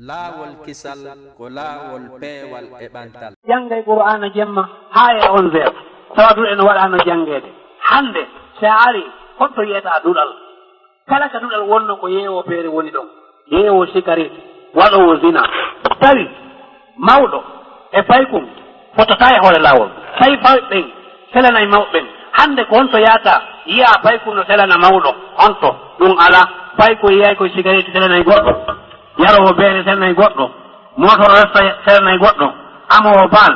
laawol kisal ko laawol peewal e ɓantal. jangay qur'ana jemma haya on zer tawa duɗen waɗano jangede hande so a ari holto yiyata duɗal kala ka duɗal wonno ko yeewo feere woni ɗon yeewo sikari waɗowo zina tawi mawɗo e paykum fotata e hoore laawol tawi fawɓen selanayi mawɓen hande ko honto yahata yiya paykum no selana mawɗo honto ɗum ala payko yiyay koye sigareti selanayi goɗɗo yarowo beere selanayi goɗɗo motoro resta selanayi goɗɗo amowo baal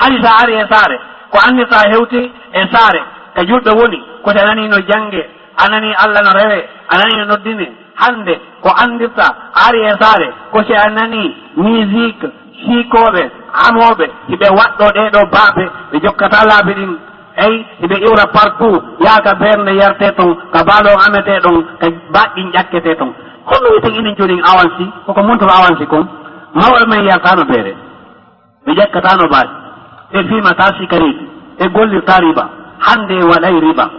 hani sa ari e saare ko anndirta hewti e saare e julɓe woni kote anani no jange anani allah no rewe anani no noddine hande ko andirta ari e saare ko si anani musique siikoɓe amoɓe hiɓe waɗɗo ɗeɗo baaɓe ɓe jokkata laabi ɗin eyi hiɓe iwra partout yaaka bernde yarte ton ka baalon amete ɗon ka baɗɗin ƴakkete ton holno wiyeten inen joni avanci koko montoro avanci kon mawɓe men yartano beere ɓe ƴakkatano baaɗi e fimata sikariji e gollirta riba hande waɗay riba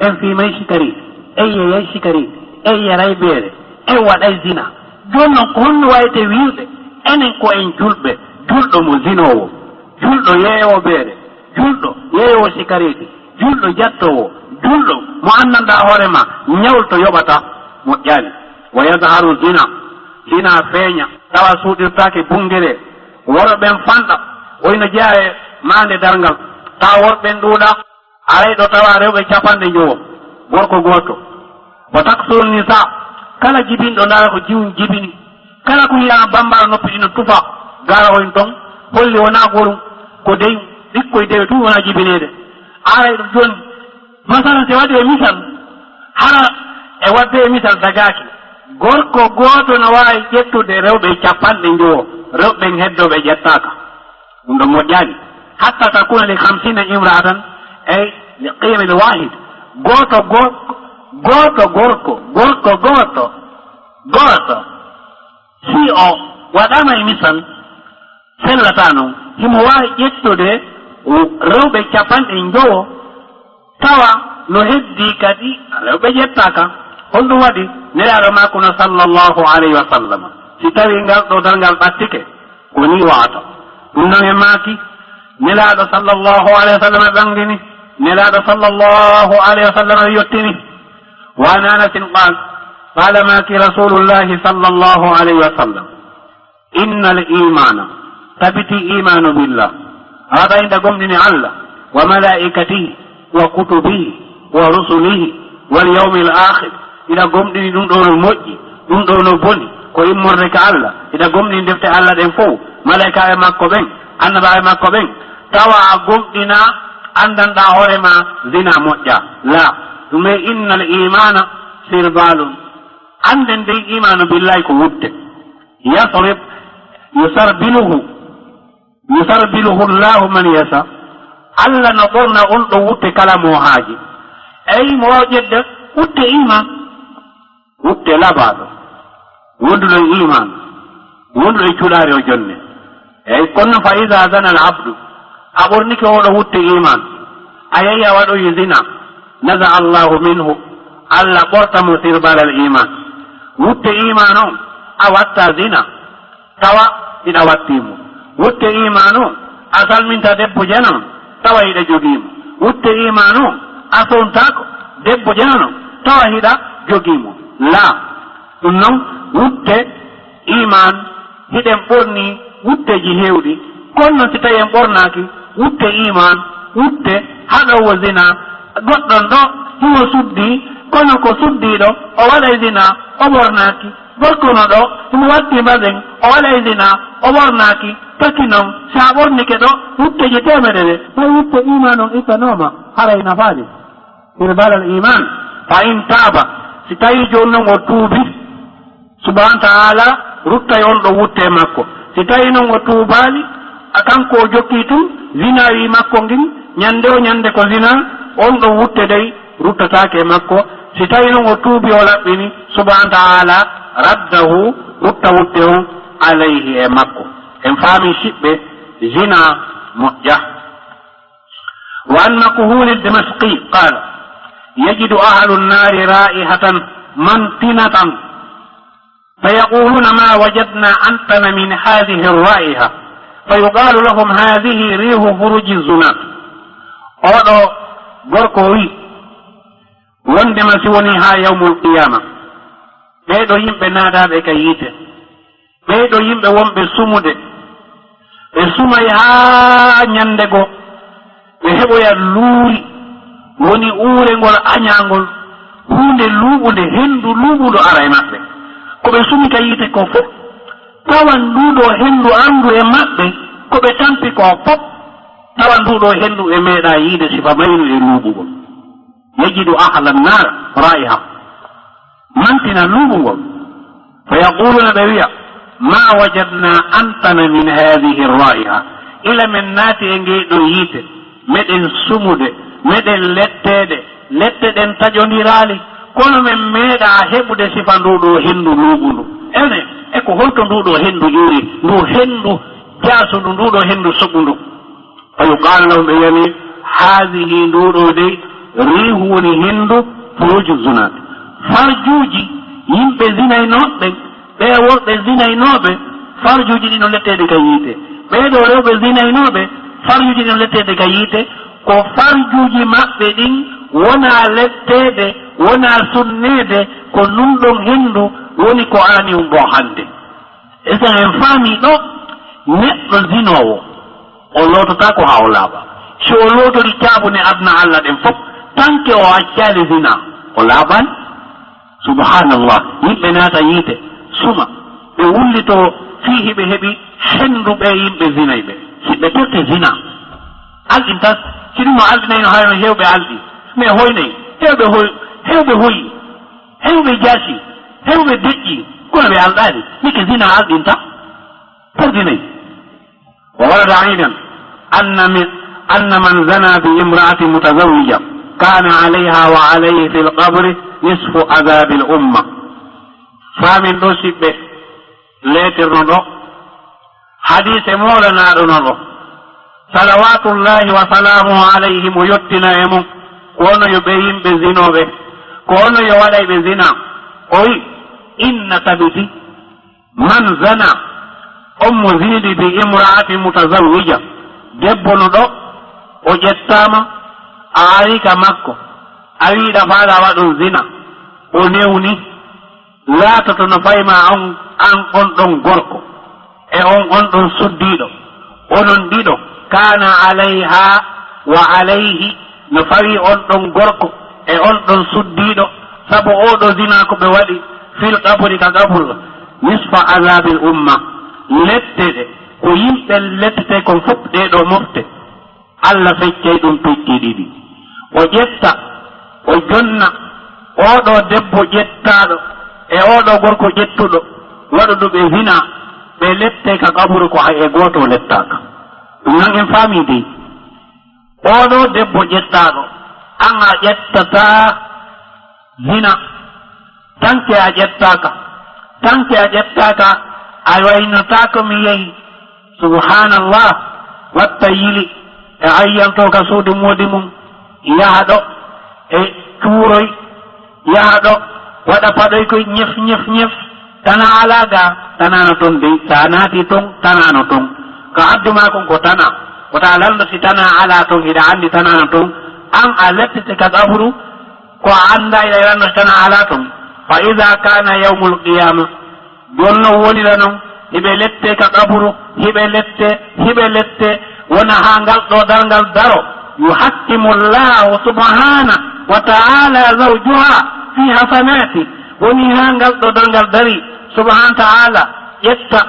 en fimay sikariji en yeyay sikariji en yaray beere en waɗay zina joni noon ko honno wayte wirde enen ko en julɓe julɗo mo zinowo julɗo yeeyowo beere julɗo yeeyowo sikariji julɗo jattowo julɗo mo annanda hoorema ñawlto yoɓata moƴƴani wa yadharu zina zina feeña tawa suuɗirtake bungere worɓen fanɗa oyno jeeya e mande dargal tawa worɓen ɗuuɗa arayɗo tawa rewɓe capanɗe jowo gorko goto wa taksur nisa kala jibinɗo ndara ko jiwum jibini kala ko yiyama bambara noppi ɗino tufa gara hoyn ton holli wona gorum ko dey ɗikkoye dewe tun wona jibinede arayɗo joni masalan se waɗi e misal hara e wadde e misal dagaki gorko goto no wawi ƴettude rewɓe capanɗe jowo rewɓen heddoɓe ƴettaka ɗum ɗo moƴƴani hatta takuna li 50 imra'atan ey li qimil wahid goto goto si o waɗama e misal sellata noon himo wawi ƴettude rewɓe capanɗe jowo tawa no heddi kadi rewɓe ƴettaka holɗum waɗi nelaɗo makono sallllahu alayhi wa sallam si tawi ngal ɗo dalngal ɓattike koni wata ɗum noon e maaki nelaɗo sallllahu alayhi wa sallam ɓangini nelaɗo sallllahu alayhi wa sallam yettini wa an anasin qala maki rasulullahi sallllahu alayhi wa sallam inna al imana tabiti imanu billah haɗa inda gomɗini allah wa malaikatihi wa kutubihi wa rusulihi wal yawmi l akhir ina gomɗini ɗum ɗo no moƴƴi ɗum ɗo no boni ko immorde ka allah ina gomɗini defte allah ɗen fof malaikaɓe makko ɓen annabaɓe makko ɓen tawa a gomɗina andanɗa hoorema zina moƴƴa la ɗume innal imana sirbalum anden ndey imanu billahi ko wudde yasrib yusarbiluhu llahu man yasa allah no ɓorna on ɗo wutte kala mo haaji eyi mo waw ƴedde wutte iman wutte labaɗo wonduɗo e iman wonduɗo e cuɗari o jonne eyyi kono fa ida zana al abdu a ɓornike oɗo wutte iman a yeehi a waɗoyi zina naza allahu minhu allah ɓortamo sirbal al iman wutte iman o a watta zina tawa iɗa wattimo wutte iman o a salminta debbo janano tawa hiɗa jogimo wutte iman o a sontako debbo janano tawa hiɗa jogimo la ɗum noon wutte iman hiɗen ɓorni wutteji hewɗi kono si tawi en ɓornaki wutte iman wutte haɗowo zina goɗɗon ɗo himo suddi kono ko suddiɗo o waɗay zina o ɓornaki gorkono ɗo himo watti mbaɗen o waɗay zina o ɓornaki taki noon sa ɓornike ɗo wutteji temere ɗe tawi wutte iman on ittanoma haray nafaade sirbalal iman fa in taaba si tawi joni noon o tuubi subhanahu taala ruttay on ɗo wutte makko si tawi noon o tuubali a kanko o jokki tum zina wi makko ngin ñande o ñande ko zina on ɗo wutte dey ruttatake makko si tawi noon o tuubi o laɓɓini subhanahu taala raddahu rutta wutte on alayhi e makko en faami siɓɓe zina moƴƴa wa an makhul ad-Dimashqi qala yajidu ahlu an-nari ra'ihatan mantinatan فيقولون ما وجدنا أنتن من هذه الرائحة فيقال لهم هذه ريح خروج الزنات oɗo gorko wi wondema si woni ha yawmul qiyama ɓeɗo yimɓe naataɓe ka yiite ɓeɗo yimɓe wonɓe sumude ɓe sumay haa ñande go ɓe heɓoya luuri woni uurengol añangol hunde luuɓude hendu luuɓuɗo ara e maɓɓe ko ɓe sumi ka yiite ko fof tawan nduɗo hendu andu e maɓɓe ko ɓe tampi ko fof tawan nduɗo hendu e meeɗa yiide sifa maynu e luuɓugol yajidu ahla nnar raiha mantina luuɓugol fa yaquluna ɓe wiya ma wajadna antana min hadihi raiha ila men naati e ngeɗo yiite meɗen sumude meɗen lettede lette ɗen taƴodiraali kono men meeɗa heɓude sifa nduɗo hendu luuɓundu ene eko holto nduɗo hendu ƴuri ndu hendu jasundu nduɗo hendu soɓundu fa yuqal lahum ɓe wiyani hadihi nduɗo dey rihu woni hendu furuju zunat farjuji yimɓe zinaynoɓe ɓe worɓe zinaynoɓe farjuji ɗi no lettede ka yiite ɓeɗo rewɓe zinaynoɓe farjuji ɗi no lettede ka yiite ko farjuji maɓɓe ɗin wona lettede wona sunnede ko numɗon hendu woni ko ani bo hande esen en faami ɗo neɗɗo zinowo o lotota ko ha o laaɓa so o lotori caabune adna allah ɗen fof tanke o accali zina o laaɓani subhanallah yimɓe naata yiite suma ɓe wullito fii hiɓe heɓi hendu ɓe yimɓe zinayɓe siɓe totte zina alɗin tan siɗuma aldinayno hayno hewɓe alɗi mais hoynayi hewɓe hoyi hewɓe jaasi hewɓe deƴƴi kono ɓe alɗani mike zina alɗin tan tardinayi wa warada aidan anna man zana bi imra'ati mutazawwija kana alayha wa alayhi fi lqabri nisfu adabi l umma famin ɗo siɓɓe leetirno ɗo hadise molanaɗono ɗo salawatullahi wa salamuhu alayhi mo yettina e mum ko ono yo ɓe yimɓe zinoɓe ko ono yo waɗayɓe zina o wi inna tabiti man zana on mo zindi bi imra'ati mutazawwija debbo no ɗo o ƴettama a arika makko a wiɗa faɗa waɗon zina o newni laatoto no fayma an on ɗon gorko e on ɗon suddiɗo onon ɗiɗo kana alayha wa alayhi no fawi on ɗon gorko e on ɗon suddiɗo sabu oɗo zina ko ɓe waɗi fil qabri ka qabru nisfa azabil umma lettede ko yimɓe lettete kon fof ɗeɗo mofte allah feccay ɗum pecci ɗiɗi o ƴetta o jonna oɗo debbo ƴettaɗo e oɗo gorko ƴettuɗo waɗuɗuɓe zina ɓe lette ka qabru ko hay e goto lettaka ɗum nan en faami dey oɗo debbo ƴettaɗo an a ƴettata zina tanke a ƴettaka a waynotako mi yehi subhanallah watta yili e ayyanto ka suudu moodi mum yaha ɗo e cuuroy yaha ɗo waɗa paɗoy koye ñef tana alaga tanano toon dey sa naati toon tanano toon ko adduma kon ko tana wota lalno si tana ala toon hiɗa andi tanano toon an a lettete ka gabru ko a anda iɗa ranno si tana ala toon fa ida kana yawmul qiyama jonno wonira noon hiɓe lette ka gabru hiɓe lette wona ha ngal ɗo darngal daro yuhakkimu llahu subhana wa ta'ala zawjuha fi hasanati woni ha ngal ɗo darngal dari subhana ta'ala ƴetta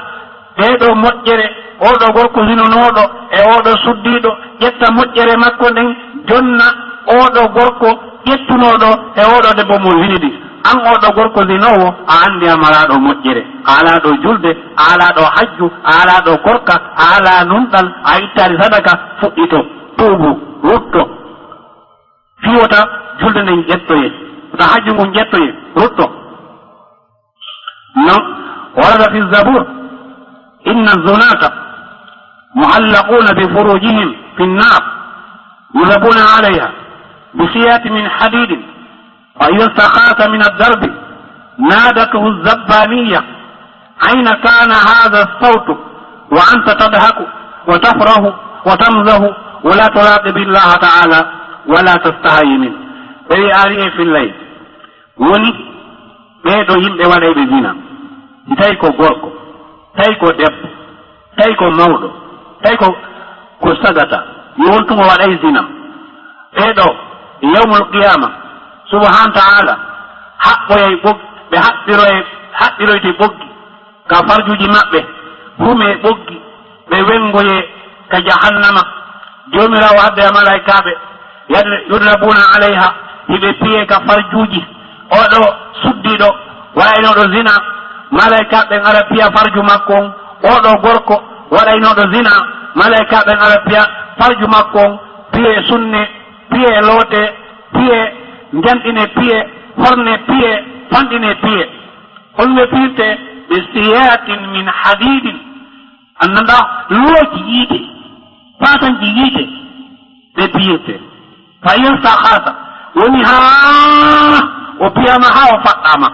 ɓeɗo moƴƴere oɗo gorko hinonoɗo e oɗo suddiɗo ƴetta moƴƴere makko nden jonna oɗo gorko ƴettunoɗo e oɗo debbo mo hinidi an oɗo gorko zinowo a andi a malaɗo moƴƴere a alaɗo julde a alaɗo hajju a alaɗo korka a ala nunɗal a ittari sadaka fuɗɗito tuubu rutto fiwota julde nden ƴettoye ta hajju ngun ƴettoye rutto non warada fi zabur inna zunata muallaquna bi furujihim fi nnar yuzabuna alayha bisiyati min hadidin فإذا استخاف من الدرب نادته الزبانية أين كان هذا الصوت وأنت تضحك وتفرح وتمزح ولا تراقب الله تعالى ولا تستحي منه ɓewi ari e fillay woni ɓeeɗo yimɓe waɗayɓe zina si tawi ko gorko tawi ko debbo tawi ko mawɗo tawi ko sagata yo wontumo waɗay zina ɓeeɗo yawmul qiyama subhanahu taala haɓɓoyay ɓoggi ɓe haɓɓiroyte ɓoggi ka farjuji maɓɓe hume ɓoggi ɓe wengoye ka jahannama jomirawo hadde e malaikaɓe yudrabuna alayha hiɓe piye ka farjuji oɗo suddiɗo waɗaynoɗo zina malaikaɓe ara piya farju makko on oɗo gorko waɗaynoɗo zina malaikaɓe ara piya farju makko on piye sunne piye loote piye janɗine piye horne piye fanɗine piye holɓe pirte ɓe siyatin min hadidin annanda looji yiite patanji yiite ɓe piyirte fa yastahasa woni ha o piyama ha o faɗɗama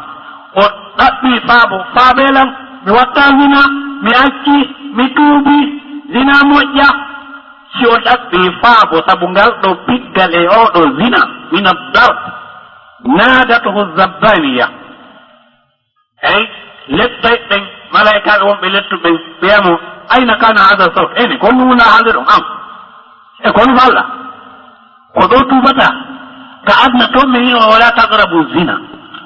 o ɗaɓɓi faabo faaɓelam mi watta zina mi acci mi tuubi zina moƴƴa si o ɗaɓɓi faabo sabu ngal ɗo piggal e oɗo zina min addar nadatuhu zabbaniya eyi lettay ɓen malaikaɓe wonɓe lettuɓen ɓeyamo ayna kana hada sawt ene kon wuna haalde ɗon am e kon walla ko ɗo tubata ka adna toon mi wima wala taqrabu zina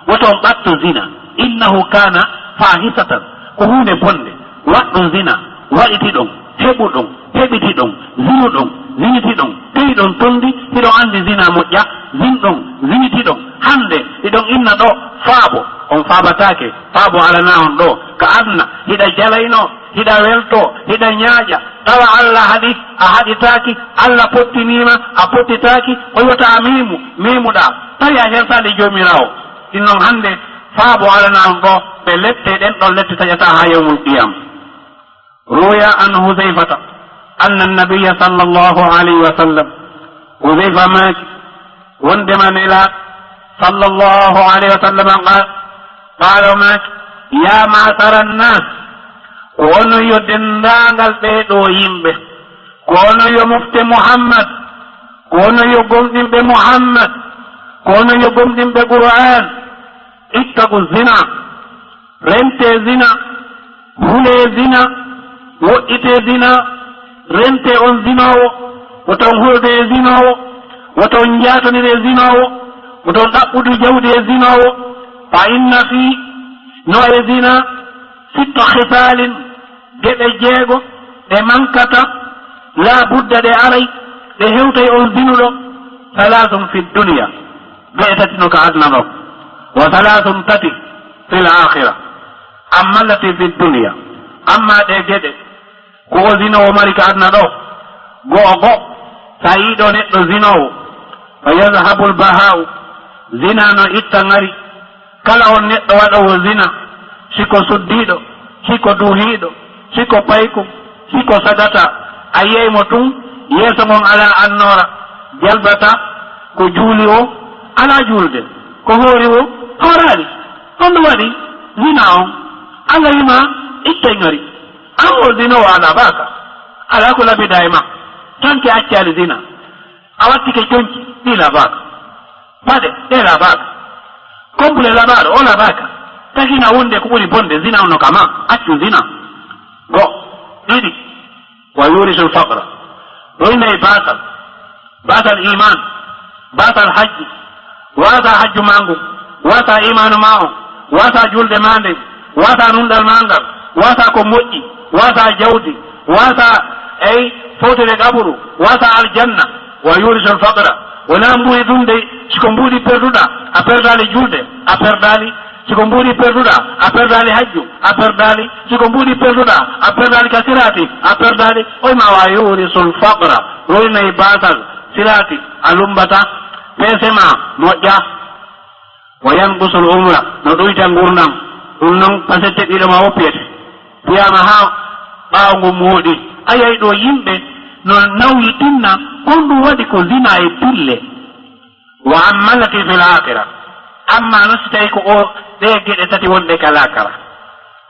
woton ɓatto zina innahu kana fahisatan ko hunde bonde waɗɗo zina waɗiti ɗon heɓu ɗon heɓiti ɗon zinu ɗon ziniti ɗon tewi ɗon tondi hiɗon andi zina moƴƴa zin ɗon ziniti ɗon hande hiɗon inna ɗo faabo on faabatake faabo alana on ɗo ka adna hiɗa jalayno hiɗa welto hiɗa ñaaƴa tawa allah haɗi a haɗitaki allah pottinima a pottitaki o wiyata a mimuɗa tawi a hersade jomirawo ɗinnon hande faabo alana on ɗo ɓe lette ɗen ɗon lette taƴata ha yawmul qiyam ruya an huzayfata anna annabiya sallllahu alayhi wa sallam huzayfa maki wondema nela sallllahu alayhi wa sallam qala maki ya masara nnas ko ono yo dendagal ɓeeɗo yimɓe ko ono yo mofte muhammad ko ono yo gomɗinɓe muhammad ko ono yo gomɗinɓe qur'an ittaku zina rente zina hule zina woɗɗite zina rente on zinowo woton hulde e zinowo woton jatonire e zinowo woton ɗaɓɓudu jawdi e zinowo fa inna fi no e zina sitto hisalin geɗe jeego ɗe mankata la budda ɗe aray ɗe hewtay on zinuɗo salasum fi dunia geɗe tati no ka adna ɗo wa salasum tati fi l akhira amma lati fi dunia amma ɗe geɗe ko o zinowo mari ka adna ɗo go'o sa yiɗo neɗɗo zinowo fa yadhabu l bahau zina no itta ngari kala on neɗɗo waɗowo zina siko suddiɗo siko duhiɗo siko paykum siko sagata a yeymo tun yeeso ngon ala annora jalbata ko juuli o ala julde ko hoori o hoorani on ɗum waɗi zina on allah wima itte ngari an o zinowo ala baka ala ko labida e ma tanke accali zina a wattike coñci ɗi labaka paɗe ɗe labaka compule laɓaɗo o laɓaka takina wonde ko ɓuri bonde zina on no kama accu zina go ɗiɗi wa yurisul faqra ɗoynayi basal iman basal hajji wasa hajju mangu wasa imanu ma o wasa julde ma nden wasa nunɗal ma ngal wasa ko moƴƴi wasa jawdi wasa ey fotede ƙaburu wasa aljanna wa yurisul faqra wona mbuuri ɗum de siko mbuuɗi perduɗa a perdali julde a perdali siko mbuuɗi perduɗa a perdali hajju a perdali siko mbuuɗi perduɗa a perdali ka sirati a perdali oyma wa yurisul faqra roynayi basal sirati a lumbata pesema moƴƴa wa yangusul umra no ɗoyta gurdam ɗum noon pasette ɗiɗoma woppiyete piyama ha ɓawngu mooɗi ayayi ɗo yimɓe no nawyitinna kon ɗum waɗi ko zina e pille wa ammallati fil akhira amma no si tawi ko o ɗe geɗe tati wonɗe ka lakara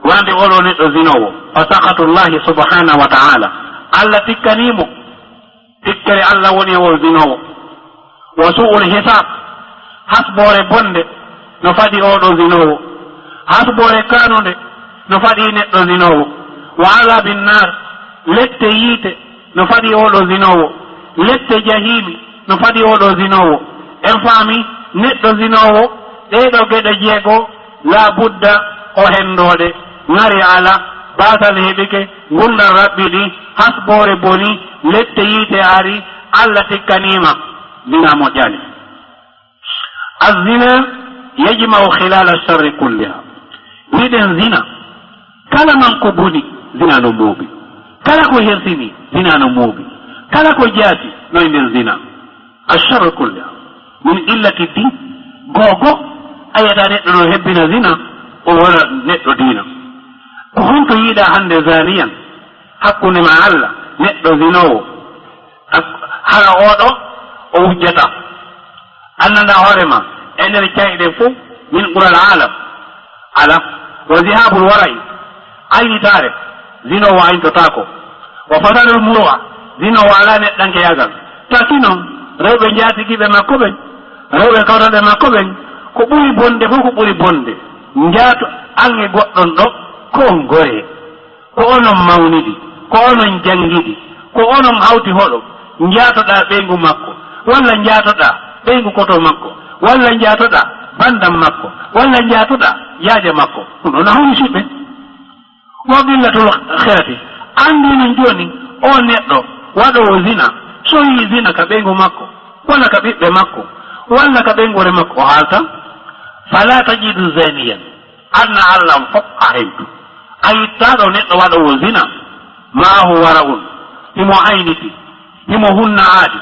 wande oɗo neɗɗo zinowo fa sakatullahi subhanahu wa ta'ala allah tikkanimo tikkere allah woni e o zinowo wa su'ul hisab hasbore bonde no faɗi oɗo zinowo hasbore kanude no faɗi neɗɗo zinowo wa azabin nar lette yiite no faɗi oɗo zinowo lette jahimi no faɗi oɗo zinowo en faami neɗɗo zinowo ɗeɗo geɗe jeego la budda o hendode ngari ala basal heɓike gundal raɓɓiɗi hasbore boni lette yiite ari allah tikkanima zina moƴƴani azina yajmau hilala sharri kulliha wiɗen zina kala man ko boni zina no muuɓi kala ko hersini zina no muuɓi kala ko jaati no e nder zina asharru kulliha min illati din googo ayata neɗɗo no hebbina zina o wona neɗɗo diina ko honto yiiɗa hande zaniyan hakkunde ma allah neɗɗo zinowo hara oɗo o wujjata annanda hoorema e nder cayɗe fof min ɓural alam ala wa zihabul wara'i aynitare zinowo ayntotako wa fasadul murwa zinowo ala neɗɗanke yagal taki noon rewɓe jaatigiɓe makko ɓen rewɓe kawtaɓe makko ɓen ko ɓuri bonde fof ko ɓuri bonde njaato an e goɗɗon ɗo ko on gore ko onon mawnidi ko onon janngidi ko onon hawti hoɗo njaatoɗa ɓeygu makko walla njaatoɗa ɓeygu koto makko walla njaatoɗa bandam makko walla njaatoɗa yaaje makko ɗum ɗon a hawni siɓɓe wo ɓillatul herati anndino jooni o neɗɗo waɗowo zina so yii zina ka ɓeygu makko walla ka ɓiɓɓe makko walla ka ɓeygure makko o haalta fala tajidu zaniyan anna allah fof a hentu a yittaɗo neɗɗo waɗowo zina maahu wara'un himo ayniti himo hunna aadi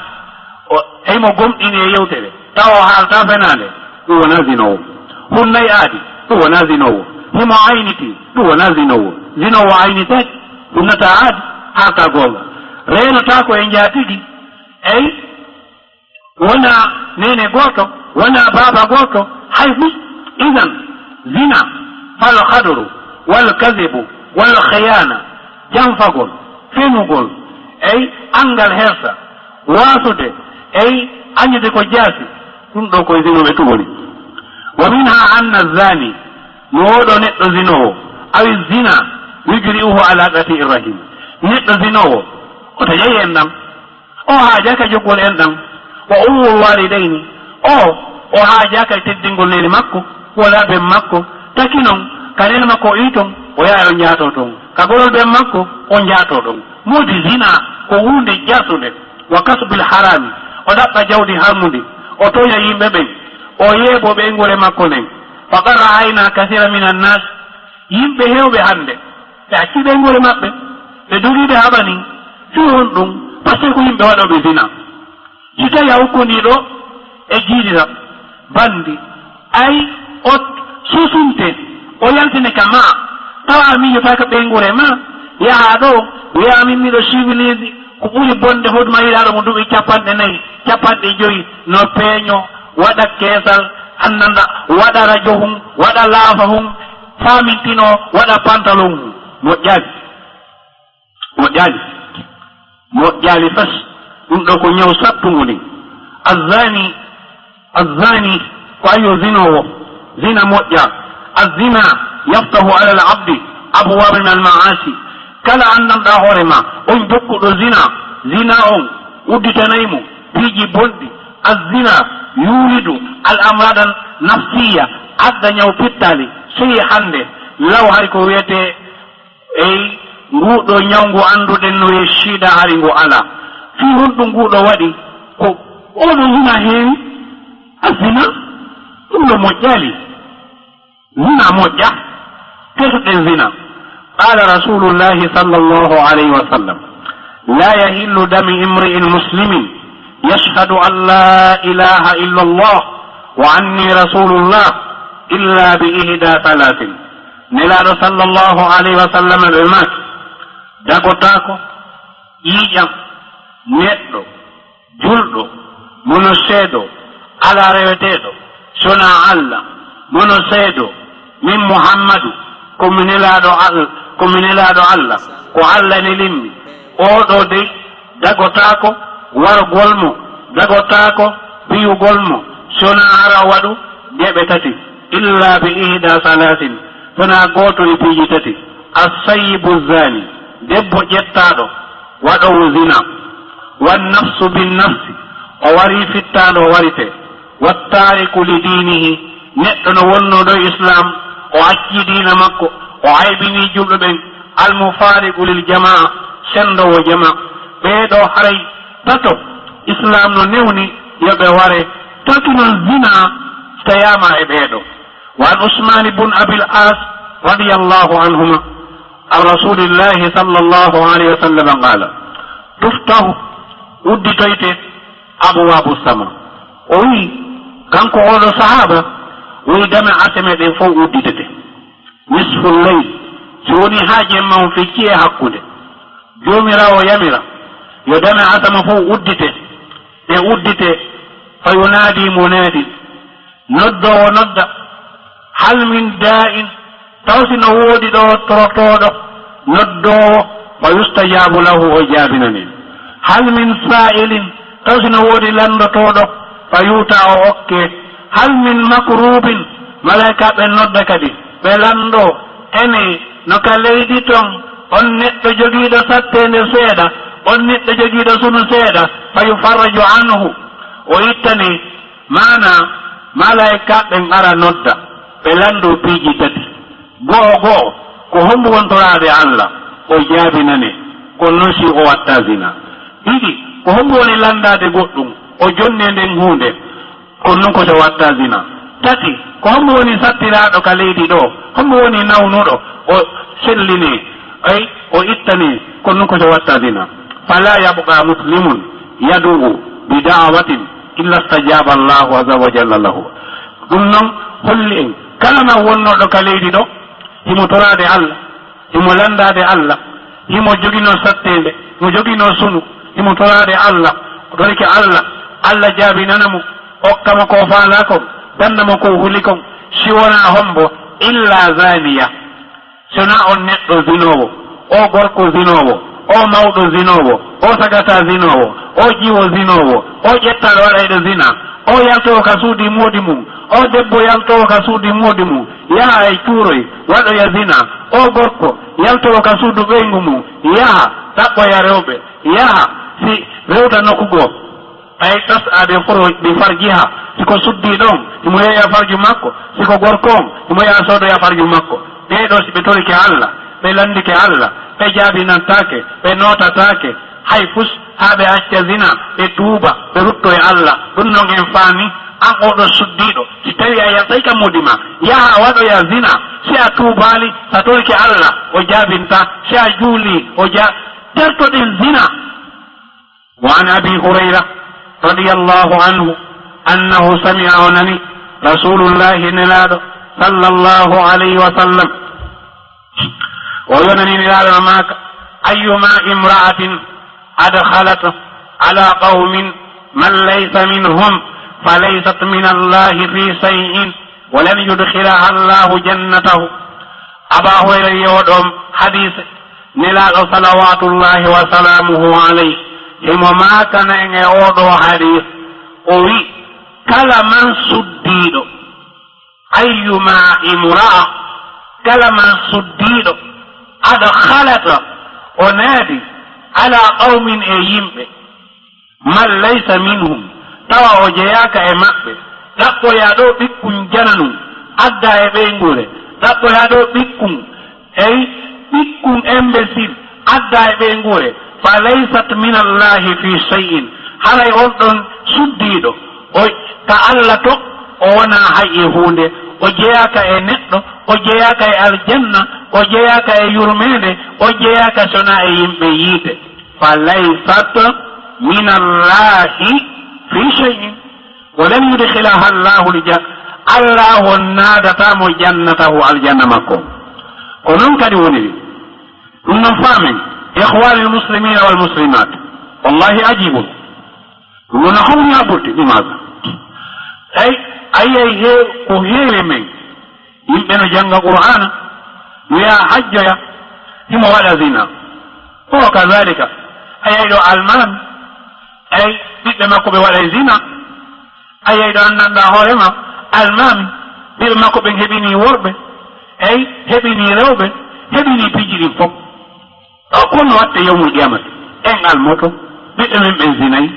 himo gomɗini e yewtere tawa o haalta fenande ɗum wona zinowo hunnay aadi ɗum wona zinowo himo ayniti ɗum wona zinowo zinowo aynitaki hunnata aadi haalta goonga renota ko e njaatigi eyi wona nene goto wona baaba goto hay fus idan zina fal khadru wal kadibu wal khiyana janfagol fenugol eyi angal hersa wasude eyi añude ko jaasi ɗum ɗo koye zinoɓe tugoni wa minha anna zani no oɗo neɗɗo zinowo awi zina yujri'uhu ala qati irrahim neɗɗo zinowo oto yeyi en ɗam o haajaka joggol en ɗam wa ummul walidayni o haajaka teddingol nene makko wala ɓen makko taki noon ka nene makko o iton o yaha o njaato toon ka golol ɓen makko o njaato ɗon modi zina ko hunde jasude wa kasbil harami o ɗaɓɓa jawdi harmude o toña yimɓe ɓen o yeebo ɓeygure makko nden fa qara ayna kasira min annas yimɓe hewɓe hande ɓe acci ɓeygure maɓɓe ɓe dogiɓe haɓani fi hon ɗum par ce que ko yimɓe waɗoɓe zina si tawi a hukkondiɗo e jiiɗira bandi ay o susunte o yaltine ka ma tawa miijotaka ɓeygure ma yaha ɗo wiyamin miɗo civilise ko ɓuri bonde hoɗuma yiɗaɗo mo duuɓi 40 45 no peeño waɗa keesal annanda waɗa radio hum waɗa laafa hum famintino waɗa pantalon hum moƴƴali fas ɗum ɗo ko ñaw sattugu ni azzani ko ayo zinowo zina moƴƴa azzina yaftahu ala al abdi abwabe min al maasi kala anndanɗa hoore ma on jokkuɗo zina on udditanaymo piiji bonɗi azzina yulidu al amrada nafsiya adda ñaw pittali seyi hande law hay ko wiyete eyi nguɗo ñawngu annduɗen no ye siida hari ngo ala fi honɗo nguɗo waɗi ko oɗo zina heewi a zina ɗum no moƴƴali zina moƴƴa tesuɗen zina qala rasulullahi sallallahu alayhi wa sallam la yahillu dami imri'in muslimin yashhadu an la ilaha illa allah wa anni rasulullah illa bi ihda thalathin nelaɗo sallallahu alayhi wa sallam ɓe maki dagotako yiƴam neɗɗo julɗo mono seedo ala reweteɗo sona allah mono seedo min muhammadu ko minelaɗo Allah ko Allah ne limmi oɗo dey dagotako wargol mo dagotako biyugol mo sona ara waɗu geɓe tati illa bi ihda salasin sona goto e piiji tati assayibu zani debbo ƴettaɗo waɗowo zina wannafsu binnafsi o wari fittaɗo o warite wattariku li dinihi neɗɗo no wonnoɗo islam o acci dina makko o aybini julɓe ɓen almufariqu lil jamaa sendowo jama ɓeeɗo haray tato islam no newni yoɓe ware taki noon zina tayama e ɓeeɗo wa an usmani bun abil as radiallahu anhuma an rasulillahi sallallahu alayhi wa sallam qala tuftahu udditoyte abwabu sama o wi kanko oɗo sahaba wi dame aseme ɗen fof udditete nisfu leyl si woni ha jemma on fecci e hakkude jomirawo yamira yo dame asama fof uddite e uddite fa yunadi munadi noddowo nodda hal min da'in taw sino woodi ɗo torotoɗo noddowo fa yustajabu lahu o jaabinanin hal min sa'ilin taw sino woodi landotoɗo fa yuta o okke hal min makrubin malaika ɓe nodda kadi ɓe lando ene no ka leydi ton on neɗɗo jogiiɗo sattende seeɗa on neɗɗo jogiiɗo sunu seeɗa fa yufarraju anhu o ittani mana malaika ɓen ara nodda ɓe lando piiji tati go'o go'o ko hombo wontorade Allah o jaabinane ko nosi o watta zina ɗiɗi ko hombo woni landade goɗɗum o jonne nden hunde kon noon ko so watta zina tati ko hombo woni sattiraɗo ka leydi ɗo hombo woni nawnuɗo o sellini ay o ittani kon noon ko so watta zina fala yabqa muslimun yadu'u bi da'watin illa stajaba Allahu azza wa jalla lahu ɗum noon holli en kala ma wonnoɗo ka leydi ɗo himo torade Allah himo landade Allah himo jogino sattende mo jogino sunu himo torade Allah ko torike Allah jaabinanamo okkamo ko faala kon dandamo ko huli kon si wona hombo illa zaniya sona on neɗɗo zinowo o gorko zinowo o mawɗo zinowo o sagata zinowo o jiwo zinowo o ƴettaɗo waɗayɗo zina o yaltowo ka suudi moodi mum o debbo yaltowo ka suudi moodi mum yaha e cuuroy waɗoya zina o gorko yaltowo ka suudu ɓeygu mum yaha ɗaɓɓoya rewɓe yaha si rewta nokkugo ay tas'ade foro ɗi farjiha siko suddi ɗon imo yeeya farju makko siko gorko on imo yeeya soodoya farju makko ɓeeɗo si ɓe torike Allah ɓe landike Allah ɓe jaabinantake ɓe notatake hay fus ha ɓe acca zina ɓe tuuba ɓe rutto e Allah ɗum noon en faami an oɗo suddiɗo si tawi a yaltay ka mudima yaha waɗoya zina si a tuubali sa torike Allah o jaabinta si a juuli o tertoɗen zina wa an abi hurayra radiyallahu anhu annahu sami'a onani rasulullahi nelaɗo sallallahu alayhi wa sallam o yonani nelaɗo no maaka ayyuma imra'atin adkhalat ala qawmin man laysa minhum falaysat min allahi fi shay'in wa lan yudkhilaha allahu jannatahu aba hurayra yoɗom hadise nelaɗo salawatullahi wa salamuhu alayhi himo makana en e oɗo hadis o wi kala man suddiɗo ayyuma imra'a kala man suddiɗo adkhalata o naadi ala qawmin e yimɓe man laysa minhum tawa o jeyaka e maɓɓe ɗaɓɓoya ɗo ɓikkun jananum adda e ɓeygure ɗaɓɓoya ɗo ɓikkun ey ɓikkun imbécile adda e ɓeygure fa laysat min allahi fi shay'in haray on ɗon suddiɗo o ka Allah to o wona hay e hunde o jeyaka e neɗɗo o jeyaka e aljanna o jeyaka e yurmede o jeyaka sona e yimɓe yiite fa laysat min allahi fi shay'in wa lam yudkhilaha allahu Allah on naadatamo jannatahu aljanna makko ko noon kadi woni ɗum noon faamen ikhwani almuslimina walmuslimat wallahi ajibun ɗum noon hawni aɓurde ɗimaga ay ayay ko heewi men yimɓe no janga qur'ana ويا حجة هم ولا زنا وكذلك أيضا المام أي بما كوب ولا زنا أيضا أن هورما المام بما كوب هبني ورب أي هبني روب هبني بيجري فوق أكون وقت يوم القيامة إن الموتو بما من زناي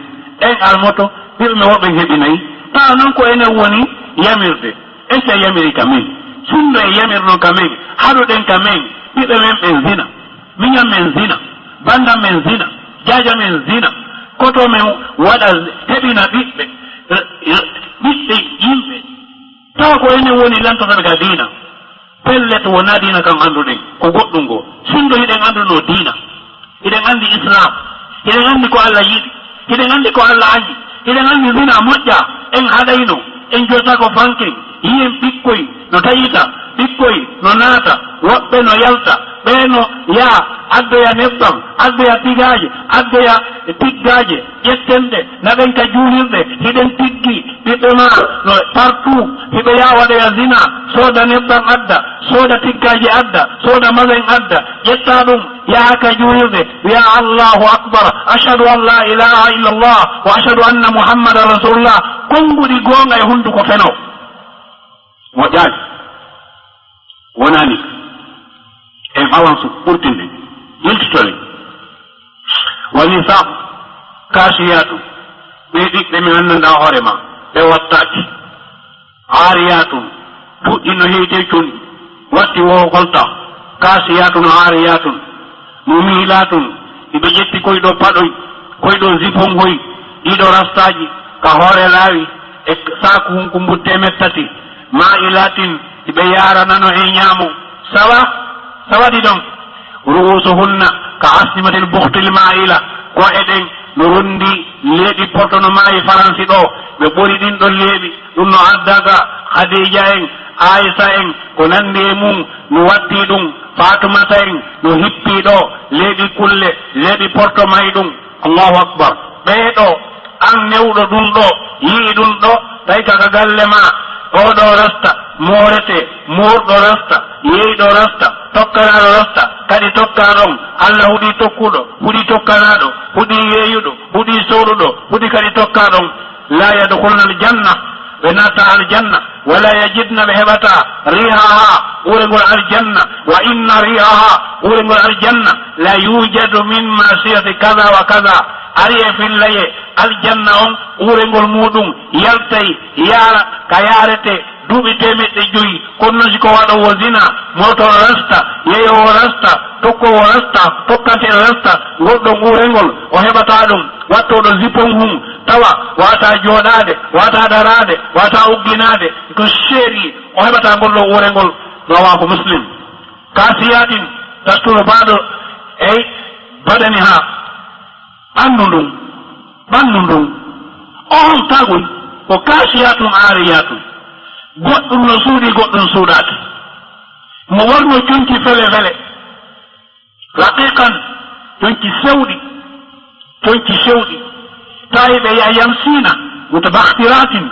إن الموتو بما ورب هبني تانكو إن وني يمرد إيش يمرد كمين سنة يمرد كمين حلو دين كمين بما من زنا minya men zina banda men zina jaja men zina koto men wada hebina bibbe yimbe taw ko ene woni lanto daga dina pellet wona dina kam andude ko goddum go sindo hiden anduno dina hiden andi islam hiden andi ko Allah yidi hiden andi ko Allah aji hiden andi zina mojja en hadaino en jota ko fanke yim bikkoy no tayita bikkoy no nata wobbe no yalta beno ya addoya nebbam addoya tiggaje ƴettende naɓen ka juulirde hiɗen tiggi ɓiɓɓe ma no partout hiɓe yawaɗoya zina sooda nebbam adda sooda tiggaje adda sooda masin adda ƴetta ɗum yaha ka juulirde wiya allahu akbar ashhadu an la ilaha illa llah wa ashhadu anna muhammadan rasulullah konnguɗi goonga e hunduko feno moƴƴaji wonani en avance ɓurtinde yiltitole woni sa kasiyatu ɓe ɗiɓɓe mi anndanɗa hoore ma ɓe wattaki aariyatum puɗɗi no heete cunɗi watti wo holta kasiyatun aariyatum no miilatum iɓe ƴetti koyɗo paɗoy koyɗo zipon hoy ɗiɗo rastaji ka hoore laawi e saku hunko mbutte mettati ma ilatin iɓe yaranano e ñaamo sawaɗi ɗon ruusuhunna ka asnimatil buhtil maila ko eɗen no rondi leeɓi porto no maayi faransi ɗo ɓe ɓori ɗin ɗon leeɓi ɗum no addaga khadija en aissa en ko nandi e mum no watti ɗum fatumata en no hippi ɗo leeɓi kulle leeɓi porto mayi ɗum allahu akbar ɓeeɗo an newɗo ɗum ɗo yii ɗum ɗo tawi kaka galle ma oɗo rasta moorete moorɗo rasta yeeyɗo rasta tokkanaɗo rasta kadi tokkaɗon allah huɗi tokkuɗo huɗi tokkanaɗo huɗi yeeyuɗo huɗi sowɗuɗo huɗi kadi tokkaɗon la yadkhulna aljanna ɓe natta aljanna wala yajidna ɓe heɓata rihaha ɓurengol aljanna wa inna rihaha ɓurengol aljanna la yujadu min masiyati kaza wa kaza ari e fillaye aljanna on ɓurengol muɗum yaltay yaara ka yarete duuɓi temeɗɗe joyi kono noon siko waɗowo zina motowo rasta yeeyowo rasta tokkowo rasta tokkanteɗo rasta goɗɗo ɓurengol o heɓata ɗum wattoɗo zipon hum tawa wata jooɗade wata darade wata ugginade ko seeri o heɓata golɗo ɓurengol rawahu muslim kasiyatin dastuno baɗo ey baɗani ha ɓandu ndun on tagoy ko kasiyatun ariyatun goɗɗum no suuɗi goɗɗum suuɗaki mo wonno conki fele fele raqiqan conki sewɗi ta hiɓe yaha yamsina mutabakhtiratin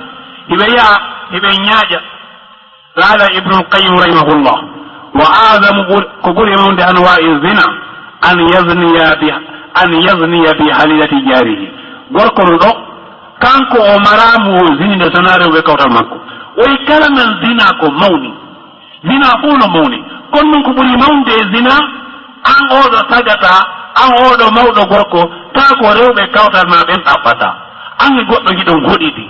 hiɓe yaha hiɓe ñaaƴa qala ibnu lqayim rahimahullah wa adamu ko ɓuri mawde anwa'i zina an yazniya bi halilati jarihi gorkono ɗo kanko o maramu o zinide sona rewɓe kawtal makko oyi kala men zina ko mawni zina fuu no mawni kono noon ko ɓuri mawde e zina an oɗo tagata an oɗo mawɗo gorko taa ko rewɓe kawtal ma ɓen ɗaɓɓata an e goɗɗo hiɗon goɗiɗi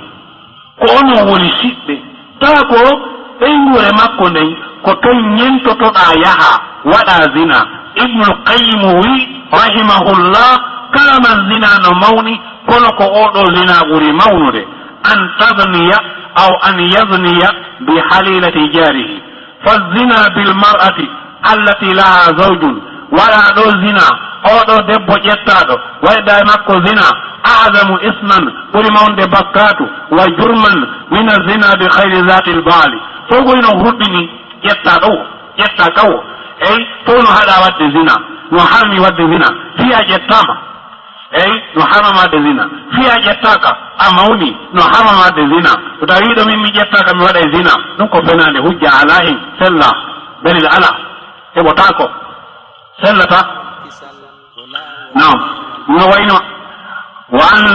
ko onon woni siɓɓe taa ko ɓeygure makko nden ko ton ñentotoɗa yaha waɗa zina ibnul qayim wi rahimahullah kala man zina no mawni kono ko oɗo zina ɓuri mawnude an tadniya aw an yazniya bi halilati jarihi fazina bilmar'ati allati laha zawjun waɗa ɗo zina oɗo debbo ƴettaɗo wayda e makko zina a'zamu isman ɓuri mawde bakkatu wa jurman min azina bi hayri zati lbaali fof goyno hurɗini ƴetta kawo eyi fof no haɗa wadde zina no harmi wadde zina fiya ƴettama eyi no harmamade zina fiya ƴettaka a mawni no harmamade zina so tawi ɗo min mi ƴettaka mi waɗa zina ɗum ko fenade hujja ala hen sella dalil ala heɓotako sellata nam no wayno wa an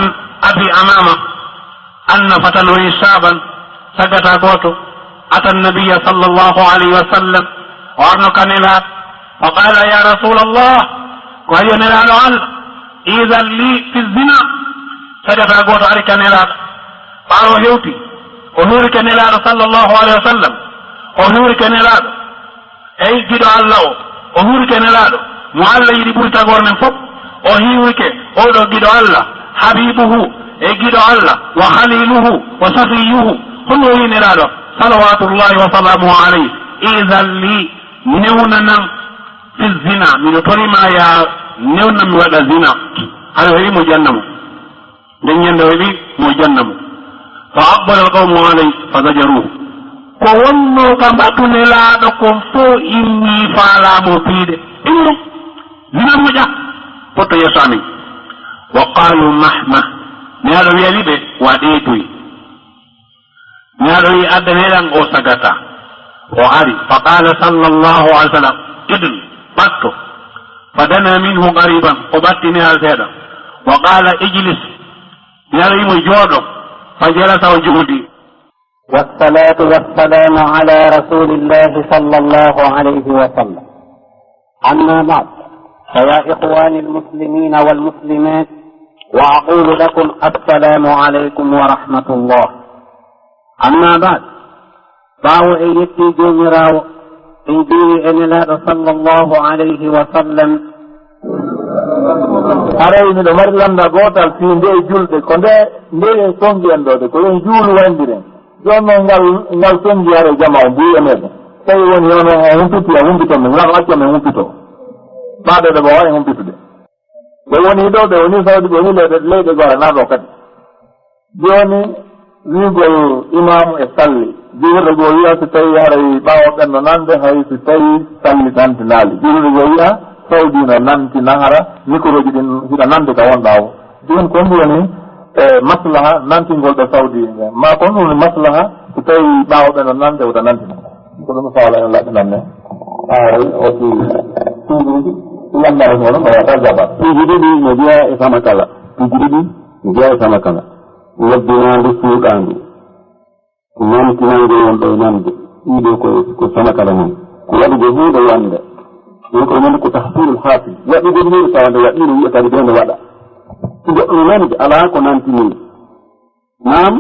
abi amama anna fatan woni shaban sagata goto ata annabiya sallallahu alayhi wa sallam o arno kanelaɗo fa qala ya rasul allah ko hayo nelaɗo allah idan li fi zina sagata goto ari kanelaɗo ɓaaro hewti o huuri kanelaɗo sallallahu alayhi wa sallam o huuri kanelaɗo eyi giɗo allah o huuri kanelaɗo mo allah yiɗi ɓuri tagore men fof o hiwike oɗo giɗo allah habibuhu e giɗo allah wa khaliluhu wa safiyuhu holno winelaɗo salawatullahi wa salamuhu alayhi idan li newnanan fi zina miɗo torima ya newnan mi waɗa zina aɗa heeɓi mo jannamo nden ñande heeɓi mo jannamo fa aqbala alqawmu alayhi fa zajaruhu ko wonno kam batunelaɗo kon fo inni faalamo piide ɗum zina moƴa potto yesso amin wa qalu mahma mi aɗo wiyaɓi ɓe waɗetoy mi aɗo wi addaneɗan o sagata o ari fa qala sallallahu alih w sallam idn ɓatto fa dana minhu qariban o ɓattini ha seeɗa wa qala ijlis mi aɗo wimo jooɗo fa jalasa o juhudi والصلاة والسلام على رسول الله صلى الله عليه وسلم أما بعد فيا إخواني المسلمين والمسلمات وأقول لكم السلام عليكم ورحمة الله أما بعد باو أيتي جمراو إنجي إن الله صلى الله عليه وسلم arayni ɗo mari landa gotal fi nde julde ko nde tongiyanɗode ko yen juulu wandiren joni noon ngal tongiyare jama o mbuye meɗen tawi woni yono e humpiti e humpitomi ngal acca men humpito ɓaɗoɗe ɓo wawi humpitude ɓe woni ɗo ɓe woni sawdi ɓe woni leyɗe gore naɗo kadi joni wigol imamu e salli juurɗo goo wiya so tawi haray ɓawo ɓenno nande hay so tawi salli tantinali juurɗo goo wiya sawdi no nanti nahara micro ji ɗin hiɗa nande ka wonɗa o joni kon ɗum woni e maslaha nantingol ɗo sawdi ma kon ɗum woni maslaha so tawi ɓawo ɓenno nande oɗa nantina ko ɗum fawla en laɓɓinanne o tuuji lambara hono no wata jaɓat tuuji ɗiɗi no wiya e sama kala tuuji ɗiɗi no wiya e sama kala waddinande suuɗandu nantinange wonɗo e nande ɗiɗo ko sama kala mum ko waɗugo huuɗo wande ɗum ko woni ko tahsirul hafiz waɗugo huuɗo tawande waɗino wiya kadi ɓe nde waɗa goɗɗo no nande ala ko nantini nam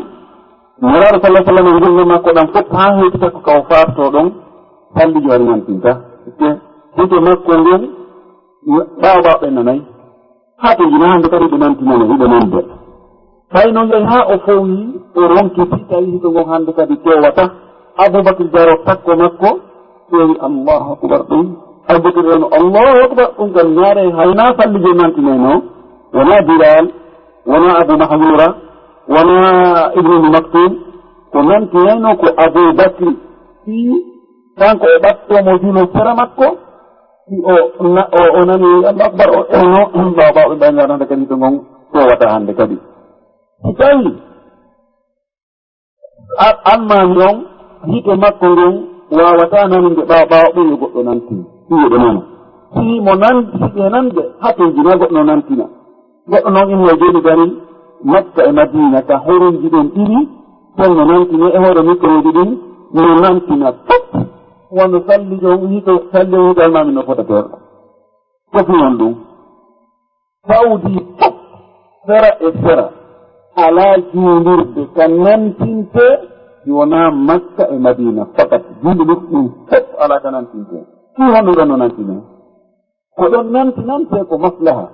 nuraɗo sallah sallam e ngilno makko ɗan fof ha heytita ko kaw farto ɗon hallijo waɗi nantinta hite makko ngel ɓawa ɓe nanayi ha ɓe jina hande kadi ɓe nantinane hiɓe nande fay noon yahi ha o fowi o ronkiti tawi hiɓe ngon hande kadi tewata aboubacry jaro takko makko ƴeewi allahu akbar ɗum aboubacry ɗon allahu akbar ɗum kam ñaare hayna fallijo nantineno wona bilal wona abou mahmoura wona ibnul maktum ko nantineno ko aboubacry si kanko o ɓattomo dino sera makko si o nani allahu akbar o ewno ɓawaɓe ɓaygar hande kadi hiɓe ngon tewata hande kadi si tawi almami on hiite makko ngon wawata naninde ɓawa ɓen yo goɗɗo nantina siyeɗo nana si mo nandi siɓe nande hatojina goɗɗo nantina goɗɗo noon inno joni dari makka e madina ka horonji ɗen ɗiɗi holno nantine e hoore microji ɗin no nantina fop wono sallijo hito salli o hiito almami no fotateer fofi won ɗum fawdi fop sera e sera ala juulirde ka nantinte wona makka e madina fakat juulirɗum ɗum fof ala ka nantinte fi honno ɗon no nantine ko ɗon nantinante ko maslaha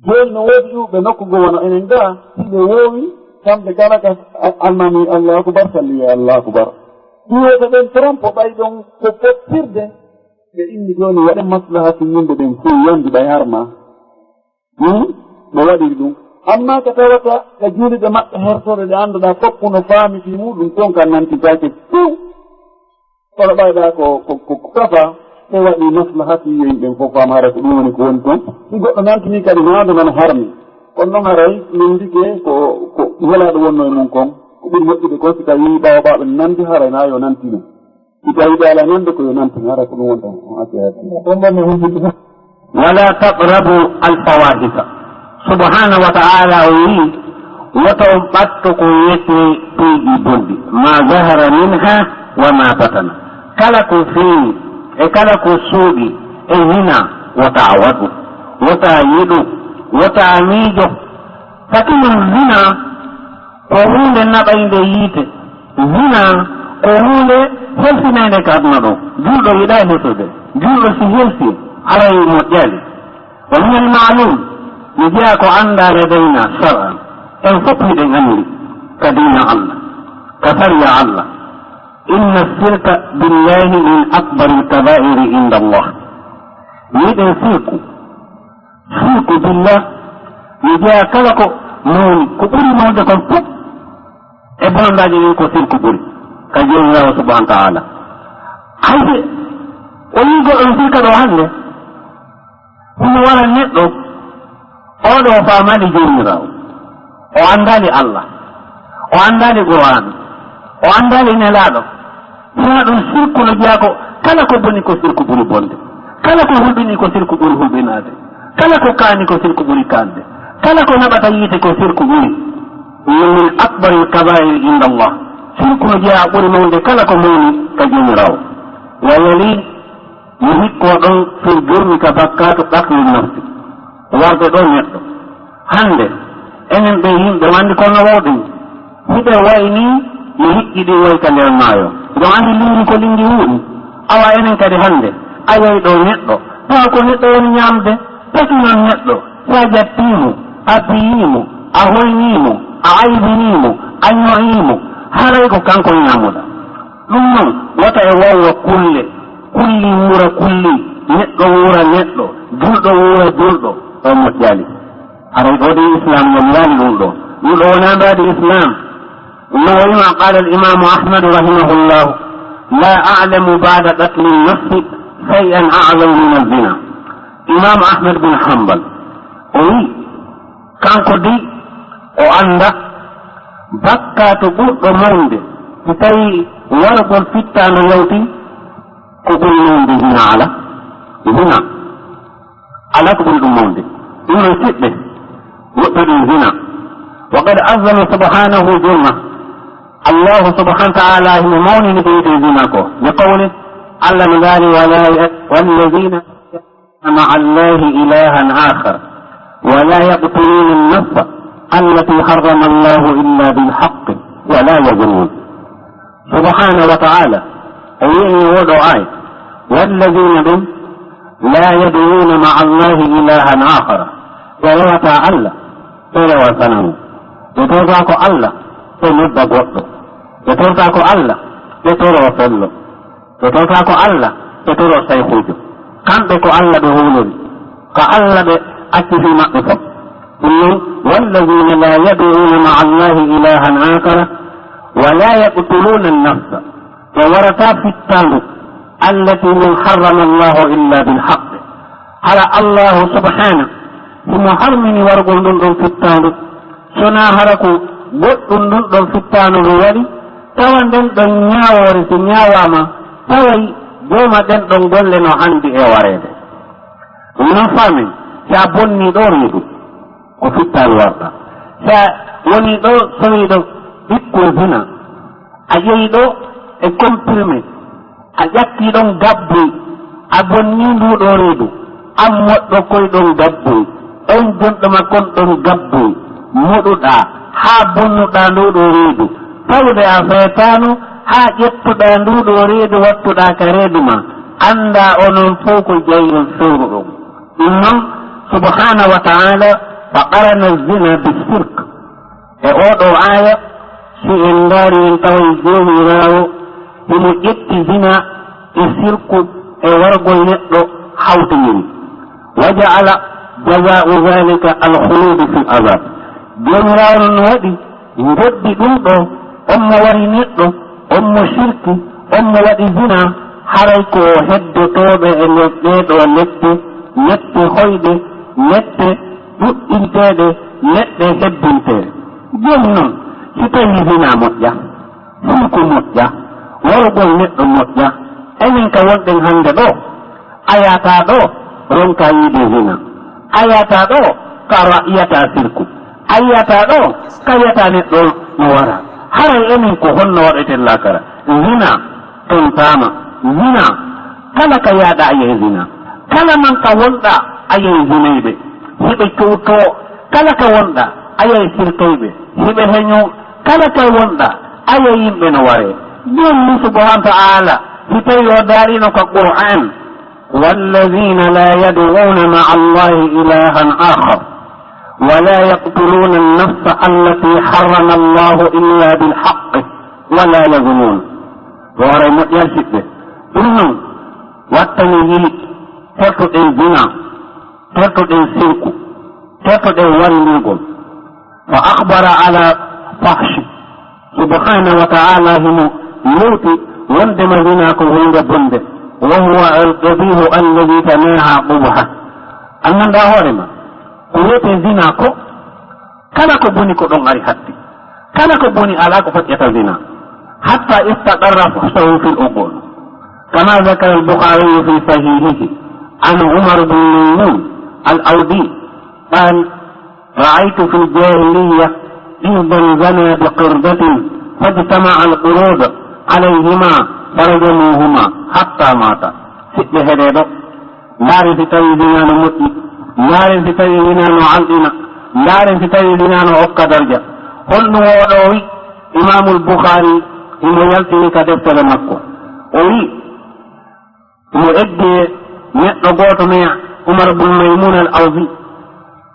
joni no woodi ƴuɓe nokkugo wono enen ga hiɓe woowi kamɓe kala ka almami allahu akubar salli allahu akubar ɗuwoɓe ɓen trompe ɓay ɗon ko pottirde ɓe inni joni waɗe maslaha so yimɓe ɓen fof yandi ɓay harma ɓe waɗiri ɗum amma ko tawata ko juuliɗe maɓɓe hertore ɗe annduɗa fof no faami fi muɗum toon ka nantitake few kono ɓayɗa ko kafa ɓe waɗi maslaha fi yimɓen fof faama hara ko ɗum woni ko woni toon si goɗɗo nantini kadi maado nan harmi kono noon haray min ndike ko welaɗo wonno e mum kon ko ɓuri moƴƴude kon si tawi ɓawaɓaɓe nandi haray na yo nantine itawiɓe ala noon de koyo nanti ara ko ɗum wonta ɗon ɗonne hundiɗ wala taqrabu alfawahisa subhanahu wa ta'ala o wi woto on ɓatto ko wiyete peyɗi bonɗi ma zahara minha wa ma batana kala ko feewi e kala ko suuɗi e hina wota waɗu wota yiɗu wota miijo sakinon zina ko hunde naɓayde yiite zina ko hunde helsinande ka aduna ɗo julɗo yiɗa hesude julɗo si helsi alay moƴƴali wa min almalum mi jeeya ko andare dayna shar'an en fof miɗen anndi ka dina allah ka sariya allah inna sirka billahi min akbari lkabairi inda allah miɗen sirku billah mi jeeya kala ko mawni ko ɓuri mawde kon fof e bondaji ɗin ko sirku ɓuri ka jomirawo subhanahu wa taala hayde o yi goɗɗon sirka ɗo hannde huno wara neɗɗo oɗo o famani jomirawo o andali allah o andali qur'an o andali nelaɗo sina ɗum sirku no jeeya ko kala ko boni ko sirku ɓuri bonde kala ko hulɓini ko sirku ɓuri hulɓinade kala ko kaani ko sirku ɓuri kande kala ko naɓata yiite ko sirku ɓuri min akbari lkabair inda allah sirku no jeeya ɓuri mawde kala ko mawni ka jomirawo wa yali mi hikko ɗon fil jurmi ka bakkatu ɗakli nafsi warde ɗo neɗɗo hande enen ɓe yimɓe wandi kono wawɗum hiɓe wayni mi hiƴƴiɗi way ka nder maayo jo andi lingri ko lingri wuuɗi awa enen kadi hande a yahi ɗo neɗɗo tawa ko neɗɗo woni ñamde taki noon neɗɗo sa jattimo a piyimo a hoynimo a aybinimo a ñoyimo haray ko kanko ñamuɗa ɗum noon wota e wawwa kulle kulli wura kulli neɗɗo wura neɗɗo julɗo wura julɗo o moƴƴali aray ɗo de islam yom yaali ɗum ɗo wona mbadi islam no wima qala alimamu ahmadu rahimahullahu la a'lamu bada qatli nafsi shay'an a'zamu min azina imam ahmad bin hambal o wi kanko di o anda bakkato ɓurɗo mawde so tawi wargol fittano yawti ko ɓuri mawde zina ala ko ɓuri ɗum mawde ɗum non siɓɓe woɓɓe ɗum zina wa qad azama subhanahu jurma allahu subhanahu wa taala himo mawnini ko wiyete zina ko bi qawli allah no gaari walladina maa allahi ilahan akhar wala yaqtuluna annafsa allati harrama allahu illa bilhaqi wala yaznun subhanahu wa taala o wi'ni woɗo aya walladina ɗum la yad'una maa allahi ilahan akhara ɓe rewata allah ɓe rewa sanamu ɓe torta ko allah ɓe nodda goɗɗo ɓe torta ko allah ɓe toro fello ɓe torta ko allah ɓe toro sayhujo kamɓe ko allah ɓe hulori ko allah ɓe accifi maɓɓe fof ɗum noon walladina la yad'una maa allahi ilahan akara wala yaqtuluna annafsa ɓe warata fittandu allati min harrama allahu illa bilhaqe hara allahu subhanahu himo harmini wargol ɗum ɗon fittandu sona hara ko goɗɗum ɗum ɗon fittanu no waɗi tawa nden ɗon ñawore so ñawama taway joma ɗen ɗon golle no handi e warede ɗum noon famin sa bonni ɗo reedu ko fittalu warta sa woni ɗo sowi ɗo ɓikko zina a yehi ɗo e comprimé a ƴakki ɗon gabboy a bonni nduɗo reedu an moɗɗo koye ɗon gabboy on gonɗo ma kon ɗon gabboy moɗuɗa ha bonnuɗa nduɗo reedu tawde a feetano ha ƴettuɗa nduɗo reedu wattuɗa ka reedu ma anda onon fof ko jeyol fewru ɗum ɗum noon subhanahu wa taala fa qarana zina bisirk e oɗo aya si en ndaari en taway jomirawo himo ƴetti zina e sirku e wargol neɗɗo hawtayiri wa ja'ala jaza'u dhalika alkhuludu fi azab jomirawo non waɗi goddi ɗum ɗo on mo wari neɗɗo on mo sirki on mo waɗi zina haray ko heddotoɓe e ɗeɗo nette hoyɗe nette ɗuɗɗinteɗe neɗɗe hebbinteɗe joni noon si tawi zina moƴƴa sirku moƴƴa worgol neɗɗo moƴƴa enen ka wonɗen hannde ɗo ayata ɗo ronka yiide zina ayata ɗo ka yiyata sirku ayata ɗo ka yiyata neɗɗo no wara haray enen ko honno waɗeten lakara zina tontama zina kala ka yaaɗa ayehe zina kala man ka wonɗa ayehe zinayɓe hiɓe cuuto kala ka wonɗa ayehe sirtoyɓe hiɓe heño kala ka wonɗa aye yimɓe no ware joni subhanahu wa ta'ala si tawi o daarino ka qur'an walladina la yad'una ma'a allahi ilahan akhar ولا يقتلون النفس التي حرم الله إلا بالحق ولا يظنون وراء مؤيال به إنه واتني ترتد الزنا ترتد السرق ترتد الوليغم فأخبر على فحش سبحانه وتعالى هم يوتي وندم زناكم عند بند وهو القبيح الذي تناهى قبحه أنن دا هورما ko wiyete zina ko kala ko boni ko ɗon ari hatti kala ko boni ala ko faƴƴata zina hatta istaqarra fuhsahu fi l-uqul kama zakara al-bukhari fi sahihihi an umar bin maymun al-awdi qal ra'aytu fi l-jahiliya ihdan zana biqirdatin fajtama'a al-qurud alayhima farajamuhuma hatta mata siɓɓe heɗeɗo laari si tawi zinano moƴƴi laaren si tawi winano alɗina laaren si tawi winano hokka darja holɗum oɗo wi imamul boukhari imo yaltini ka deftere makko o wi mo eddi neɗɗo goto meya umar bun maymun al awdi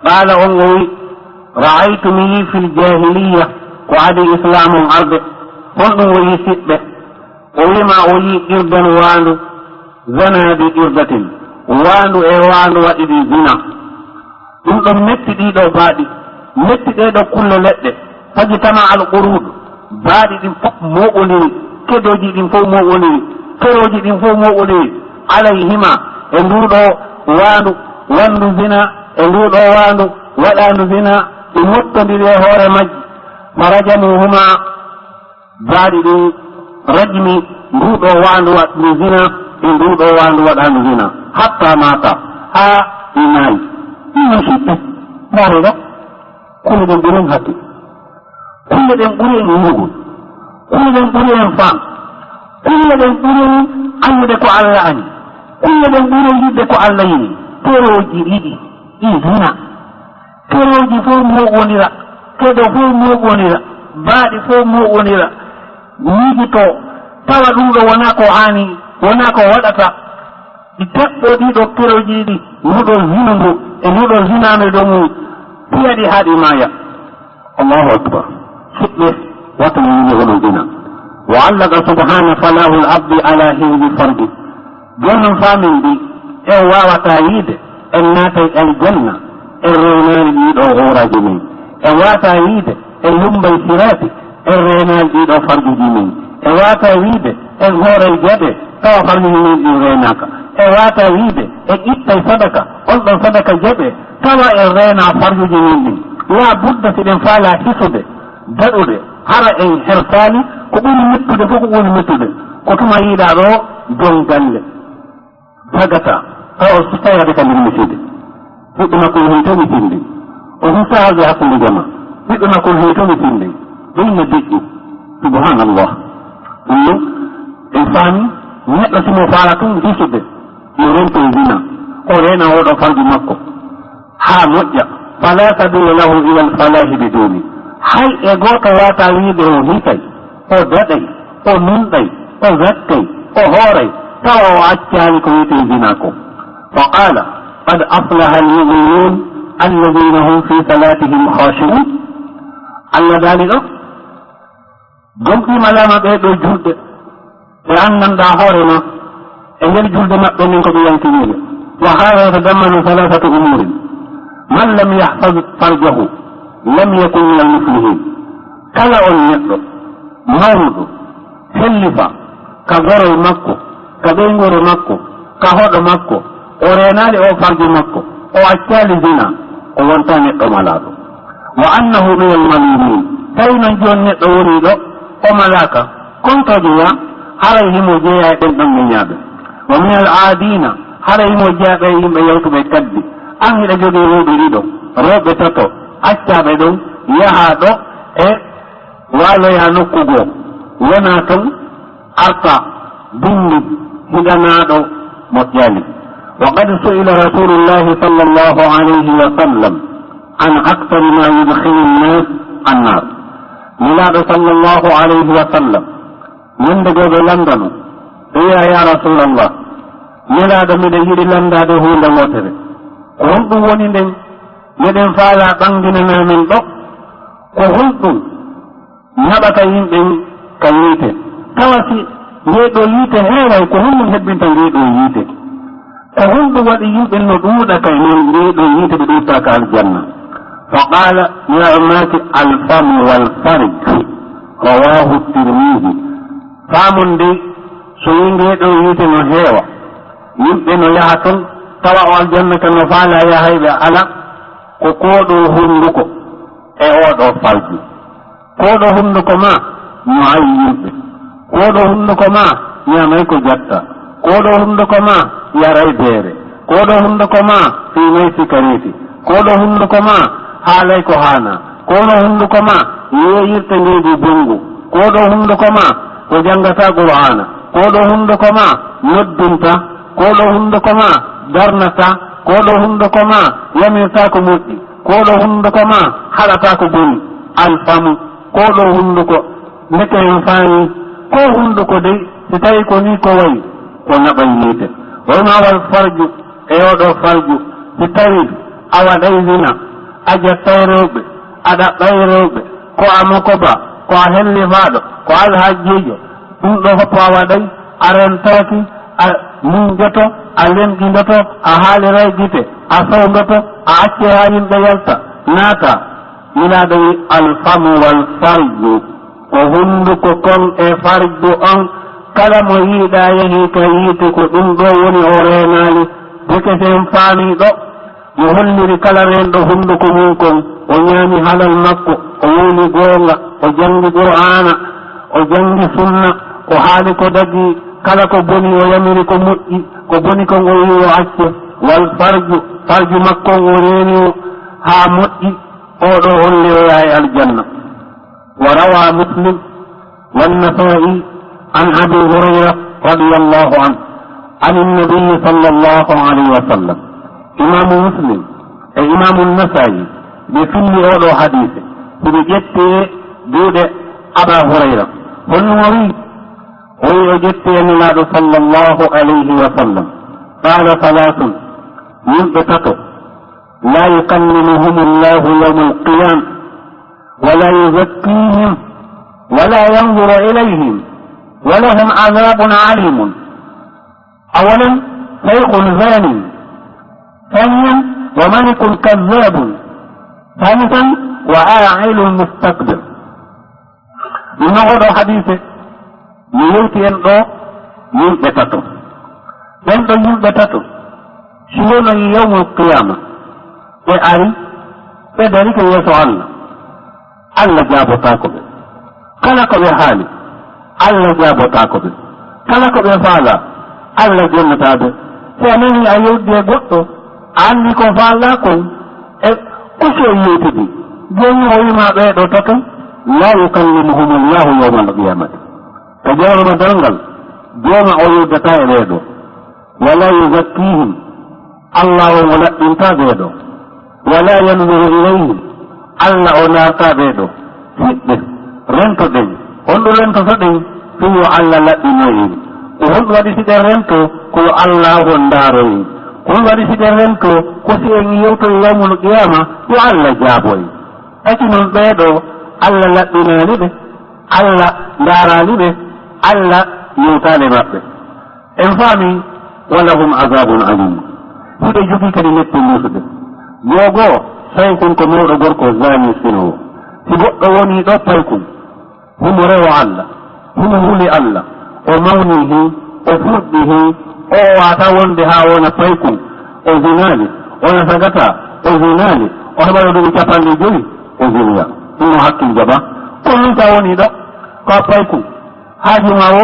qala on o wi ra'aytu mi yi fi ljahiliya ko adi islamum arde holɗum o yi siɓɓe o wima o yi irdan wandu zana bi irdatin waandu e waandu waɗiɗi zina ɗum ɗon metti ɗiɗo baaɗi metti ɗeɗo kulle leɗɗe faji tama alqurudu baaɗi ɗin fof moɓodiri kedoji ɗin fof moɓodiri keroji ɗin fof moɓodiri alayhima e nduɗo waandu wandu zina e nduɗo waandu waɗandu zina ɗi mottodiri e hoore majji farajamuhuma baaɗi ɗin rajmi nduɗo waandu waɗdu zina e nduɗo waandu waɗandu zina hatta mata ha inayi ɗino siɓɓe mareɗo kulle ɗen ɓuren hatti kulle ɗen ɓuri en yugol kulle ɗen ɓuri en faam kulle ɗen ɓuri en annude ko allah ani kulle ɗen ɓuri yidde ko allah yini teroji ɗiɗi ɗi zina teroji fof moɓonira keɗo fof moɓonira baaɗi fof moɓonira miijito tawa ɗum ɗo wona ko hani wona ko waɗata ɗi teɓɓo ɗiɗo keroji ɗi nduɗo zina ndu e nduɗo zinano ɗo mum piyaɗi haaɗi maya allahu akbar siɓɓe wata yini oɗo zina wa allaka subhana falahu l abdi ala hewji fardi jonnon famin mbi en wawata yiide en naatay aljanna en rewnani ɗiɗo horaji men en wata yiide en yumbay sirati en renali ɗiɗo farduji men en wata wiide en hooray jaɓe tawa farduji men ɗin renaka en wata wiide en ittay sadaka on ɗon sadaka jaɓe tawa en reena farduji men ɗin la budda siɗen faala hisude daɗude hara en hersali ko ɓuri mettude fof ko ɓuri mettude ko tuma yiiɗa ɗo jon galle sagata tawa so tawade ka nder miside ɓiɗɗo makko hen tomi finde o husaade hakkude jama ɓiɗɗo makko hen tomi finde ɗumne deƴƴi subhanallah ɗum ɗum en faami neɗɗo simo faala tun hisude yo rento zina o rena oɗo farji makko haa moƴƴa fala sabila lahu ila alfalahi bi duni hay e goto wata wiide o hitay o daɗay o nunɗay o zakkay o hooray tawa o accani ko wiyete zina ko fa qala qad aflaha almuminun alladina hum fi salatihim khashi'un allah daali ɗo gomɗima lama ɓeɗo julɗe ɓe anndanɗa hoore ma e nder julde maɓɓe nin ko ɓe yankiniɓe wa hada yatadammanu salasatu umurin man lam yahfaz farjahu lam yakun min almuflihin kala on neɗɗo mawɗo hellifa ka gorol makko ka ɓeygoro makko ka hoɗo makko o renali o farji makko o accali zina o wonta neɗɗo malaɗo wa annahu min almalumin tawi noon joni neɗɗo woni ɗo o malaka kontoje ya haray himo jeeya ɗen ɗon ñañaaɓe wa min al aadina haray himo jeeyaɓe yimɓe yewtuɓe kaddi an hiɗa jogii wuuɓe ɗiɗo rewɓe tato accaaɓe ɗon yahaa ɗo e waaloya nokku goo wona ton arta bindi hiɗanaaɗo moƴƴali وقد سئل رسول الله صلى الله عليه وسلم عن أكثر ما يدخل الناس النار ميلاد صلى الله عليه وسلم من دقوب لندن يا رسول الله ميلاد من يجري لندن هو لموتر وهم ونين مدن فالا بانجننا من دق وهم نبت يمين كييته توسي يدو ييته هاي وهم هبين تنجيدو ييته فهم waɗi yimɓe no ɗuuɗa kay noon ndeɗo yiite ɓe ɗuuttaka aljanna faqala ya ummati alfamu walfarj rawahu tirmidi famon nde so wi ndeɗo yiite no heewa yimɓe no yaha ton tawa o aljanna ka no faala yahayɓe ala ko koɗo hunduko e oɗo farji koɗo hunduko ma no ayi yimɓe koɗo hunduko ma ñamay ko jatta koɗo hunduko ma yaray beere koɗo hunduko ma fiimay sikariti koɗo hunduko ma haalay ko haana koɗo hunduko ma yeeyirta ndeedi bongu koɗo hunduko ma ko janngata qur'ana koɗo hunduko ma noddinta koɗo hunduko ma darnata koɗo hunduko ma yamirta ko moƴƴi koɗo hunduko ma haɗata ko boni alfamu koɗo hunduko ndeke en faami ko hunduko dey si tawi ko ni ko wayi ko naɓay yiite wayma wal farju e oɗo farju si tawi a waɗay zina a jettay rewɓe a ɗaɓɓay rewɓe ko a mokoba ko a hellifaɗo ko alhajjijo ɗum ɗo fof a waɗay a rentaki a munjoto a lemɗindoto a haaliray gite a sowdoto a acce ha yimɓe yalta naata milaɗo wi alfamu wal farju ko hunduko kon e farju on kala mo yiiɗa yehi ka yiite ko ɗum ɗo woni o reenaali deke sen faami ɗo yo holliri kala renɗo hunduko mum kon o ñaami halal makko o woni goonga o janngi qur'ana o janngi sunna o haali ko dagi kala ko boni o yamiri ko moƴƴi ko boni kon o wi o acce wal farju makkon o reeni o haa moƴƴi oɗo holli o yaha e aljanna wa rawa muslim wannasa'i عن أبي هريرة رضي الله عنه عن النبي صلى الله عليه وسلم إمام مسلم إمام النسائي بكل أولو حديثه بجدت دود أبا هريرة والنوري ويجدت ميلاد صلى الله عليه وسلم قال ثلاث ينبتته لا يكلمهم الله يوم القيامة ولا يزكيهم ولا ينظر إليهم ولهم عذاب عليم أولا شيخ زاني ثانيا وملك كذاب ثالثا وآعل مستكبر من هذا حديث يوتي أنه ينبتته أنه ينبتته شلون يوم القيامة وآري فذلك يسأل الله جاب تاكب خلق بحالي Allah jaabota ko ɓe kala ko ɓe faala Allah jonnata ɓe so a nani a yewdi e goɗɗo a anndi ko faala kon e kuso yewtidi joni o wima ɓeeɗo tato la yukallimuhum llahu yawma alqiyamati ko jawrama dalngal jooma o yewdata e ɓeeɗo wala yuzakkihim Allah o laɓɓinta ɓeeɗo wala yanzuru ilayhim Allah o naarta ɓeeɗo hiɓɓe rentoɗen honɗo rentotoɗen so yo Allah laɓɓinoyin ko honɗo waɗi siɗen rento ko yo Allah on ndaaroyin ko honɗo waɗi siɗen rento ko si en yewtoye yawmul qiyama yo Allah jaaboyi taki noon ɓeeɗo Allah laɓɓinaali ɓe Allah ndaaraali ɓe Allah yewtaale maɓɓe en faami walahum azabun alim hiɗe jogii kadi neppe musuɓe yoogoo saykun ko mawɗo gorko zani sinowo si goɗɗo woni ɗo paykun humo rewo Allah humo huli Allah o mawnihi o fuɗɗihi o wata wonde ha wona paykun o zinaali ona sagata o zinaali o heɓaɗo ɗum capanɗe joyi o ziniya ɗum o hakkil jaɓa ko ɗum ta woni ɗo ko paykun haajuma o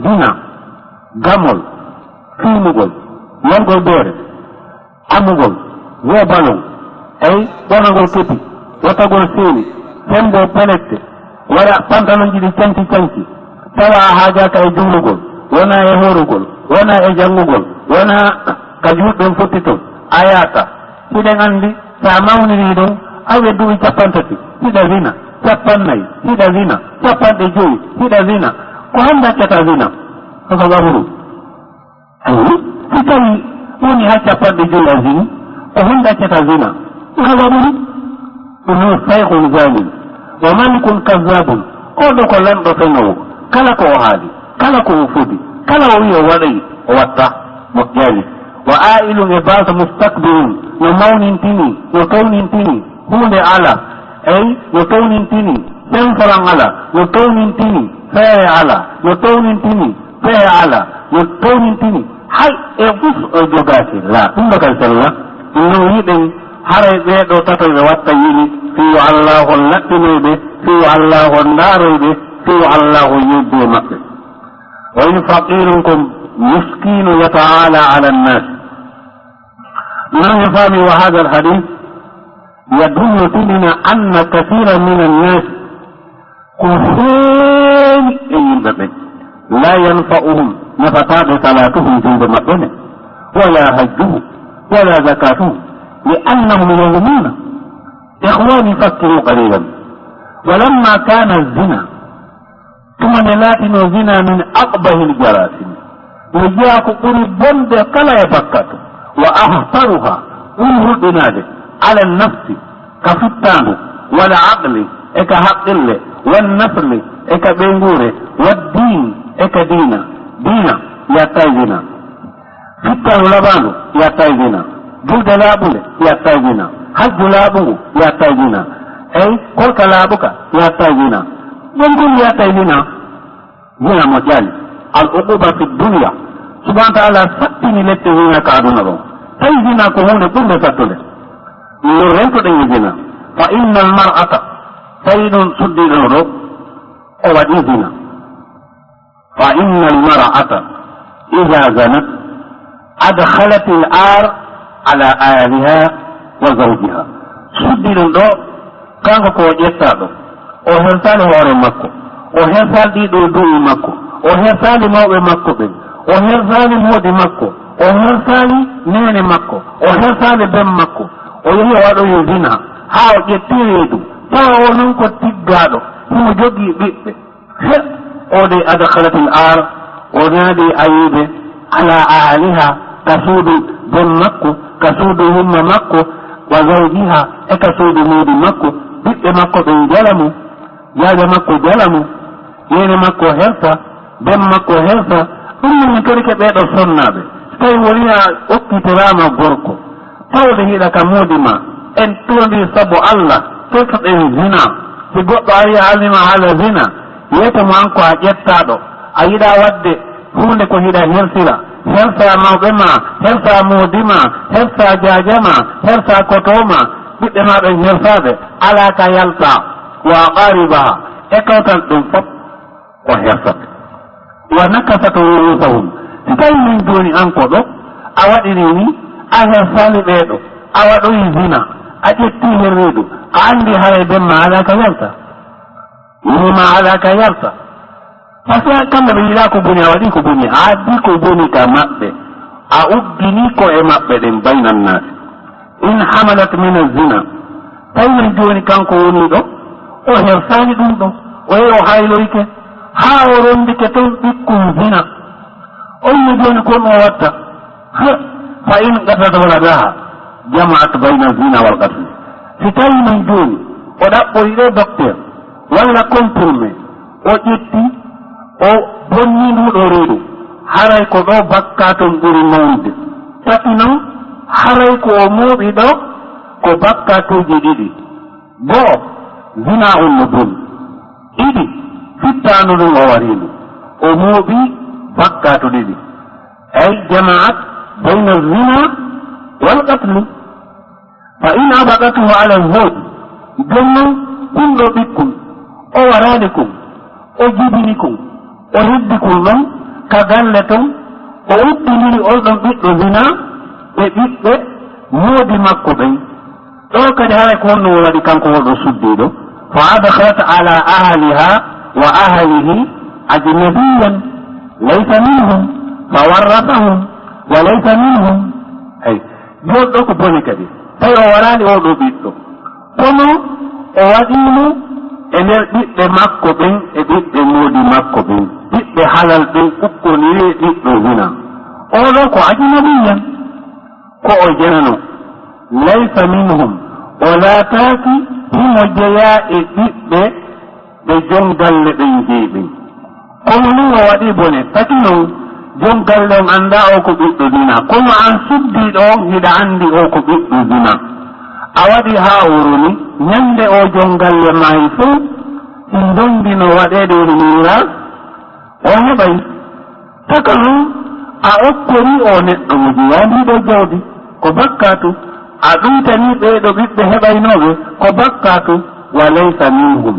zina gamol fiimugol yangol doore amugol weebalol ay ɓonagol kepi watagol seeni fembo pelette waɗa pantalon ji ɗi canci canci tawa haajaka e juulugol wona e horugol wona e janngugol wona ka juuɗɗon fotti toon a yaata hiɗen anndi sa mawniri ɗum awe duuɓi capantati hiɗa zina capannayyi hiɗa zina capanɗe joyi hiɗa zina ko hannde accata zina koko gafuru ayi si tawi woni ha capanɗe joyi a zini ko hannde accata zina koko gafuru ɗum no sayhun zalim wa malikun kazabun oɗo ko lamɗo feŋowo kala ko o haali kala ko o foti kala o wi o waɗayi o watta moƴƴani wa ailun e basa mustakbirun no mawnintini no townintini hunde ala eyi no townintini senfolan ala no townintini feere ala no townintini feere ala no townintini hay e ɓus o jogaki la ɗum ɗo kay sella ɗum no yiɗen haray ɓeeɗo tato ɓe watta yini fiyo allahu laɗɗinoyɓe fiyo allahu ndaaroyɓe fiyo allahu yedde maɓɓe wa in faqirun kom miskinu yataala ala nnas non yafami wa hada alhadith yadullu tilina anna kathira min annas ko heewi e yimɓe ɓe la yanfa'uhum nafataɓe salatuhum julde maɓɓe ne wala hajjuhum wala zakatuhum li annahum yawmuna ikhwani fakkiru qalilan ولما كان الزنا ثم نلاتن الزنا من أقبح الجراثيم وجاءك قربان كلا يبكت وأخطرها ونهدناده على النفس كفتان والعقل إكا حق الله والنسل إكا بنجوره والدين إكا دينا يتايزنا فتان لبانو يتايزنا جلد لابو يتايزنا حج لابو يتايزنا ay kolka laaɓuka yatta zina ɗum ɗum yatta zina zina mo ƴaali al uquba fi dunia subhana taala sattini lette zina ka aduna ɗon tawi zina ko hunde ɓurde sattude no rentoɗen e zina fa inna al mar'ata tawi ɗum suddiɗon ɗo o waɗi zina fa inna al mar'ata ida zanat adhalat al ar ala aliha wa zawjiha suddiɗon ɗo kanko ko ƴettaɗo o hersali hoore makko o hersali ɗiɗo du'i makko o hersali mawɓe makko ɓen o hersali moodi makko o hersali nene makko o hersali ben makko o yehi o waɗoyo zina haa o ƴetti reedu tawa o non ko tiggaɗo himo jogii ɓiɓɓe he o de adkhalatil ar o naadi ayiɓe ala aliha ka suudu ben makko ka suudu himma makko wa zawjiha e ka suudu moodi makko ɓiɓɓe makko ɓen jalamu jaaja makko jalamu yene makko hersa ben makko hersa ɗum min kadi ke ɓeeɗo sonnaɓe tawi woniya okkitirama gorko tawde hiɗa ka moodi ma en tondi sabu allah totoɗen zina si goɗɗo ari alima haala zina wiyete mo an ko a ƴettaɗo a yiɗa wadde hunde ko hiɗa hersira hersa mawɓe ma hersa moodi ma hersa jaaja ma hersa kotoma ɓiɓɓe ma ɓen hersaɓe ala ka yalta wa qaribaha e kawtal ɗum fof o hersate wa nakasata rusahum si tawi min joni an ko ɗo a waɗiri ni a hersali ɓeeɗo a waɗoyi zina a ƴetti her reedu a andi haray ben ma ala ka yalta yima ala ka yalta par ce que kamɓe ɓe yiɗa ko boni a waɗi ko boni a addi ko boni ka maɓɓe a uggini ko e maɓɓe ɗen baynannasi in hamalat min azina tawi joni kanko woni ɗo o hersani ɗum ɗo o yehi o hayloyke haa o rondike toon ɓikkum zina o yii joni kon o watta fa in gatata waladaha jamaat bayna zina wal qatl si tawi man joni o ɗaɓɓoyi ɗo docteur walla comprimé o ƴetti o bonni nduɗo reedu haray ko ɗo bakka toon ɓuri mawnude tati noon haray ko o muuɓi ɗo ko bakkatuji ɗiɗi goo zina on no boni ɗiɗi fittanu ɗum o warino o muuɓi bakkatu ɗiɗi ay jamaat bayna zina wal qatli fa in abagatuhu ala zawj jonnon ɗum ɗo ɓikkun o warani kum o jibini kum o heddi kum ɗon ka galle ton o uddiniri olɗon ɓiɗɗo zina e ɓiɓɓe moodi makko ɓen ɗo kadi haray ko honno waɗi kanko woɗo suddiɗo fa adkhalat ala ahliha wa ahlihi ajnabiyan laysa minhum fa warrasahum wa laysa minhum ay joɗɗo ko boni kadi tawi o warani oɗo ɓiɗɗo kono o waɗimo e nder ɓiɓɓe makko ɓen e ɓiɓɓe moodi makko ɓen ɓiɓɓe halal ɓen ɓukkoniri ɓiɗɗo zina oɗo ko ajnabiyan ko o jenano laysa minhum o laataaki himo jeya e ɓiɓɓe ɓe jongalle ɓen jeeɓen kono ni o waɗi bone taki noon jongalle on annda o ko ɓiɗɗo zina kono an suddiɗo on hiɗa anndi o ko ɓiɗɗo zina a waɗi haa wuroni ñande o jongalle maayi fof in dondino waɗeede miira o heɓay taka noon a okkori o neɗɗo mo jeyandiɗo jawdi ko bakkatu a ɗumtani ɓeeɗo ɓiɓɓe heɓaynooɓe ko bakkatu wa laysa minhum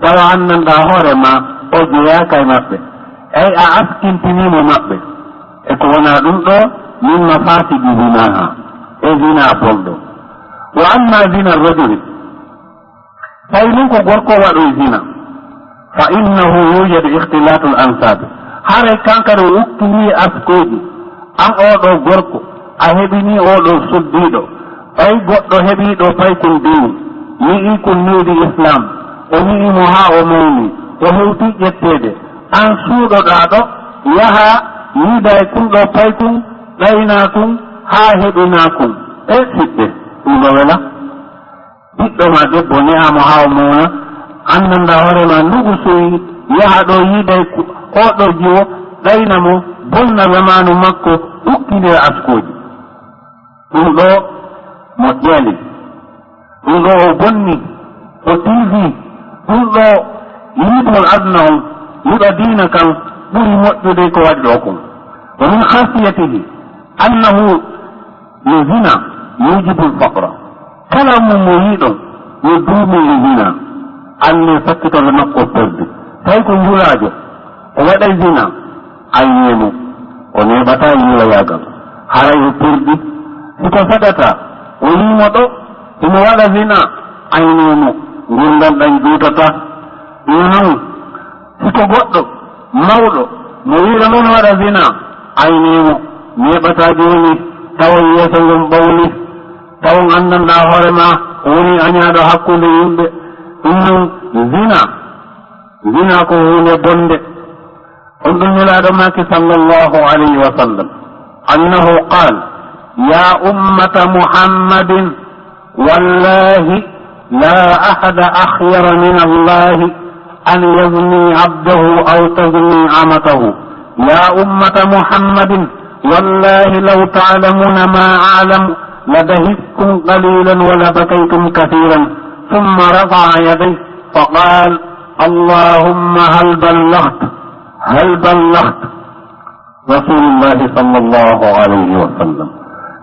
tawa annanɗa hoore ma o jeyaaka e maɓɓe eyi a askintinimo maɓɓe e ko wona ɗum ɗo min mafasidi zinaha e zina bolɗo wa amma zina rajuli tawi ɗum ko gorko waɗoy zina fa innahu yujadu ihtilatu l ansabe haray kankare o ukkini askoji an oɗo gorko a heɓini oɗo suddiɗo ɓay goɗɗo heɓiɗo paykon dini yi'i kon niwdi islam o yi'imo ha o mawni o hewti ƴettede an suuɗoɗa ɗo yaha yiida e kumɗo paykon ɗayna kon ha heɓina kon e siɓɓe ɗum ɗo wela ɓiɗɗo ma debbo ne'amo ha o mawna annanda hoorema ndugu soyi yaha ɗo yiida e oɗo jiwo ɗayna mo bonna zamanu makko ukkidira askoji ɗum ɗo mo ƴeeli ɗum ɗo o bonni o tiifi ɗum ɗo yiɗol aduna on yiɗa diina kan ɓuri moƴƴude ko waɗi ɗo kon wa min khasiyatihi annahu yo zina yujibu lfaqra kala mum mo yiɗon yo duumi e zina anne sakkitole makko perdi tawi ko njulaajo o waɗay zina aynemo o neɓata yiwa yagal haray o perdi siko saɗata o yimo ɗo imo waɗa zina aynemo ngurdal ɗan juutata ɗum noon siko goɗɗo mawɗo mo wiira mon waɗa zina aynemo neɓata joni tawa yeeso ngon ɓawli tawon anndanɗa hoorema woni añaɗo hakkunde yimɓe ɗum noon zina ko hunde bonde on ɗum nelaɗo maki sallllahu alayhi wa sallam annahu qal ya ummata muhammadin wallahi la ahada akhyara min allahi an yazni abdahu aw tazni amatahu ya ummata muhammadin wallahi law ta'lamuna ma a'lamu لدهشتم قليلا ولبكيتم كثيرا ثم رفع يديه فقال اللهم هل بلغت رسول الله صلى الله عليه وسلم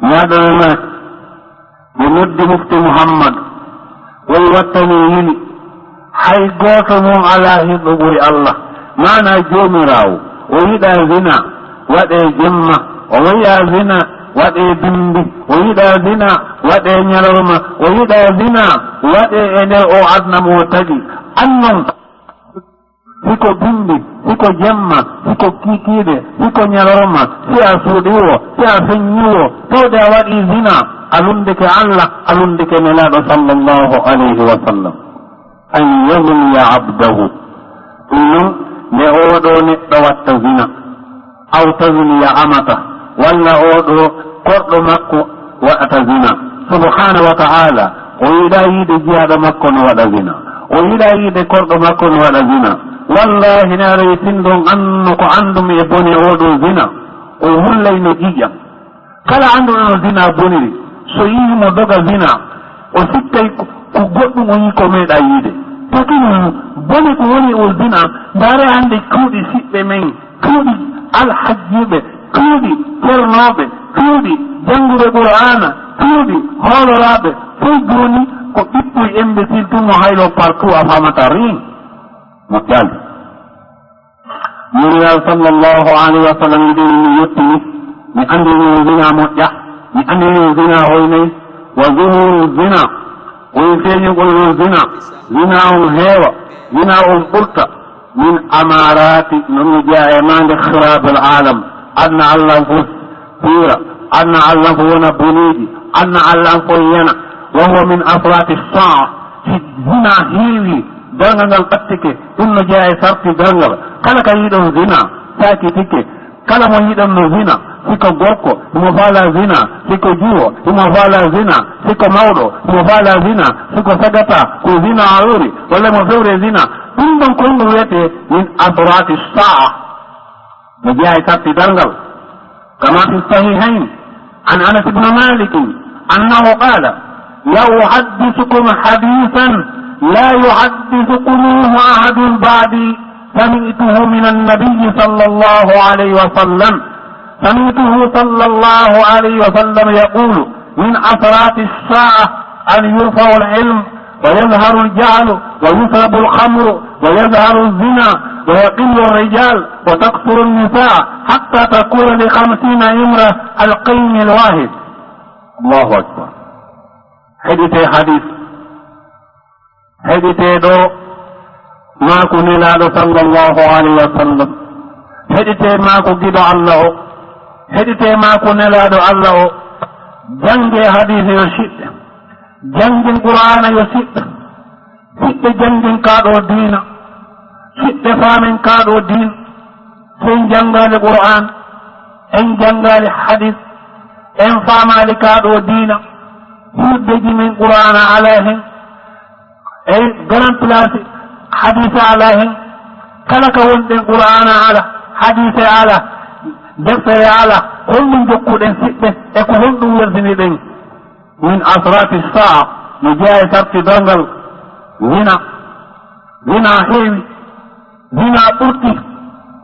ماذا مات بمد مفتي محمد والوطنيين حي قوتهم على هبور الله معنى جومراو وإذا زنا وإذا جمة وإذا زنا waɗe bimbi o yiɗa zina waɗe ñalorma o yiɗa zina waɗe e nder o adna mo tagi annon siko bimbi siko jemma siko kikiide siko ñalorma si a suuɗiwo si a feññiwo tawde a waɗi zina alundike allah alundike nelaɗo sallllahu alayhi wa sallam an yagniya abdahu ɗum noon nde oɗo neɗɗo watta zina aw tagniya amata walla oɗo korɗo makko waɗata zina subhanahu wa ta'ala o yiɗa yiide jiyaɗo makko no waɗa zina o yiɗa yiide korɗo makko no waɗa zina wallahi ne aɗa yetindon anno ko andumi e bone oɗo zina o hullayno ƴiƴam kala anduɗo no zina boniri so yimo doga zina o sikkay ko goɗɗum o yi ko meeɗa yiide takino bone ko woni o zina ndaare hande kuuɗi siɓɓe men kuuɗi alhajjiɓe kuuɗi ceernoɓe kuuɗi jannguɓe qur'ana kuuɗi hooloraɓe fof joni ko ɓippuy imbécile tumo haylo partout a famata rien mo ƴaldi nurial sallallahu alaihi wasallam yiɗi mi yettini mi andini zina moƴƴa mi andini zina hoynayi wa zuhuru zina koye feeñugol no zina zina on heewa zina on ɓurta min amarati nomi jeeya e mande khirab al alam anna allah fof fiira anna allah fo wona boniiji anna allah fo yana wa huwa min afrati saa si zina heewi dalngal ngal ɓattike ɗum no jeeya e sarti dalngal kala ka yiɗon zina saaki tikke kala mo yiɗon no zina siko gorko imo faala zina siko juwo imo faala zina siko mawɗo imo faala zina siko sagata ko zina alori walla mo fewre zina ɗum ɗon ko ndu wiyete min adrati saa no jeeya e sarti dalngal kama fi sahihain an anas ibne malik annahu qala la uhaddisukum hadisan la yuhaddisukumuhu ahadun ba'di سمعته من النبي صلى الله عليه وسلم سمعته صلى الله عليه وسلم يقول من أثرات الساعة أن يرفع العلم ويظهر الجهل ويشرب الخمر ويظهر الزنا ويقل الرجال وتكثر النساء حتى تكون ل50 امرأة القيم الواحد. الله أكبر. حديث دو maako nelaaɗo sallallahu alayhi wa sallam heɗitee maako giɗo allah o heɗitee maako nelaaɗo allah o jangee hadise yo siɗɗe jangin qur'ana yo siɗɗa siɗɗe jangin kaaɗo diina siɗɗe faamen kaaɗo diina sen jangaali qur'an en jangaali hadis en faamaali kaaɗo diina hiɓɓe jimin qur'ana ala hen e grand place hadise ala hen kala ka wonɗen qur'ana ala hadise ala deftere ala honɗum jokkuɗen siɓɓe e ko honɗum werdini ɗen min asrati saa no jeeya e sarti dalngal zina heewi zina ɓurti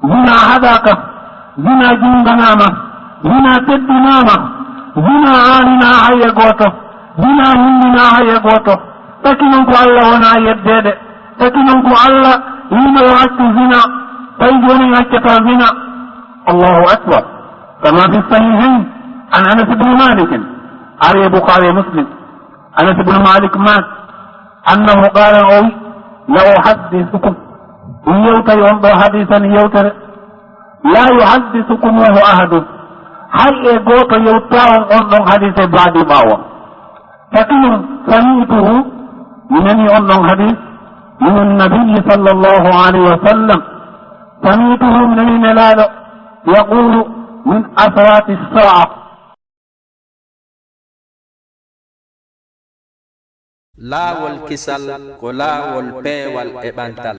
zina haɗaka zina junganama zina teddinama zina anina haye gooto zina himmina haye gooto taki noon ko allah wona yeddede taki noon ko allah yino yo accu zina tawi joni accata zina. allahu akbar. kama fi sahihain an anas ibne malikin ari bukhari muslim anas ibne malik mat annahu qala o wi la uhaddisukum ɗum yewtawi on ɗo hadisan yewtere la yuhaddisukumuhu ahadun hay e gooto yewta on ɗon hadise baadi ɓaawa taki noon sami'tuhu mi nani on ɗon hadis من النبي صلى الله عليه وسلم سمعته من نلال يقول من أثرات الساعة لا والكسل كلا والبي والإبانتل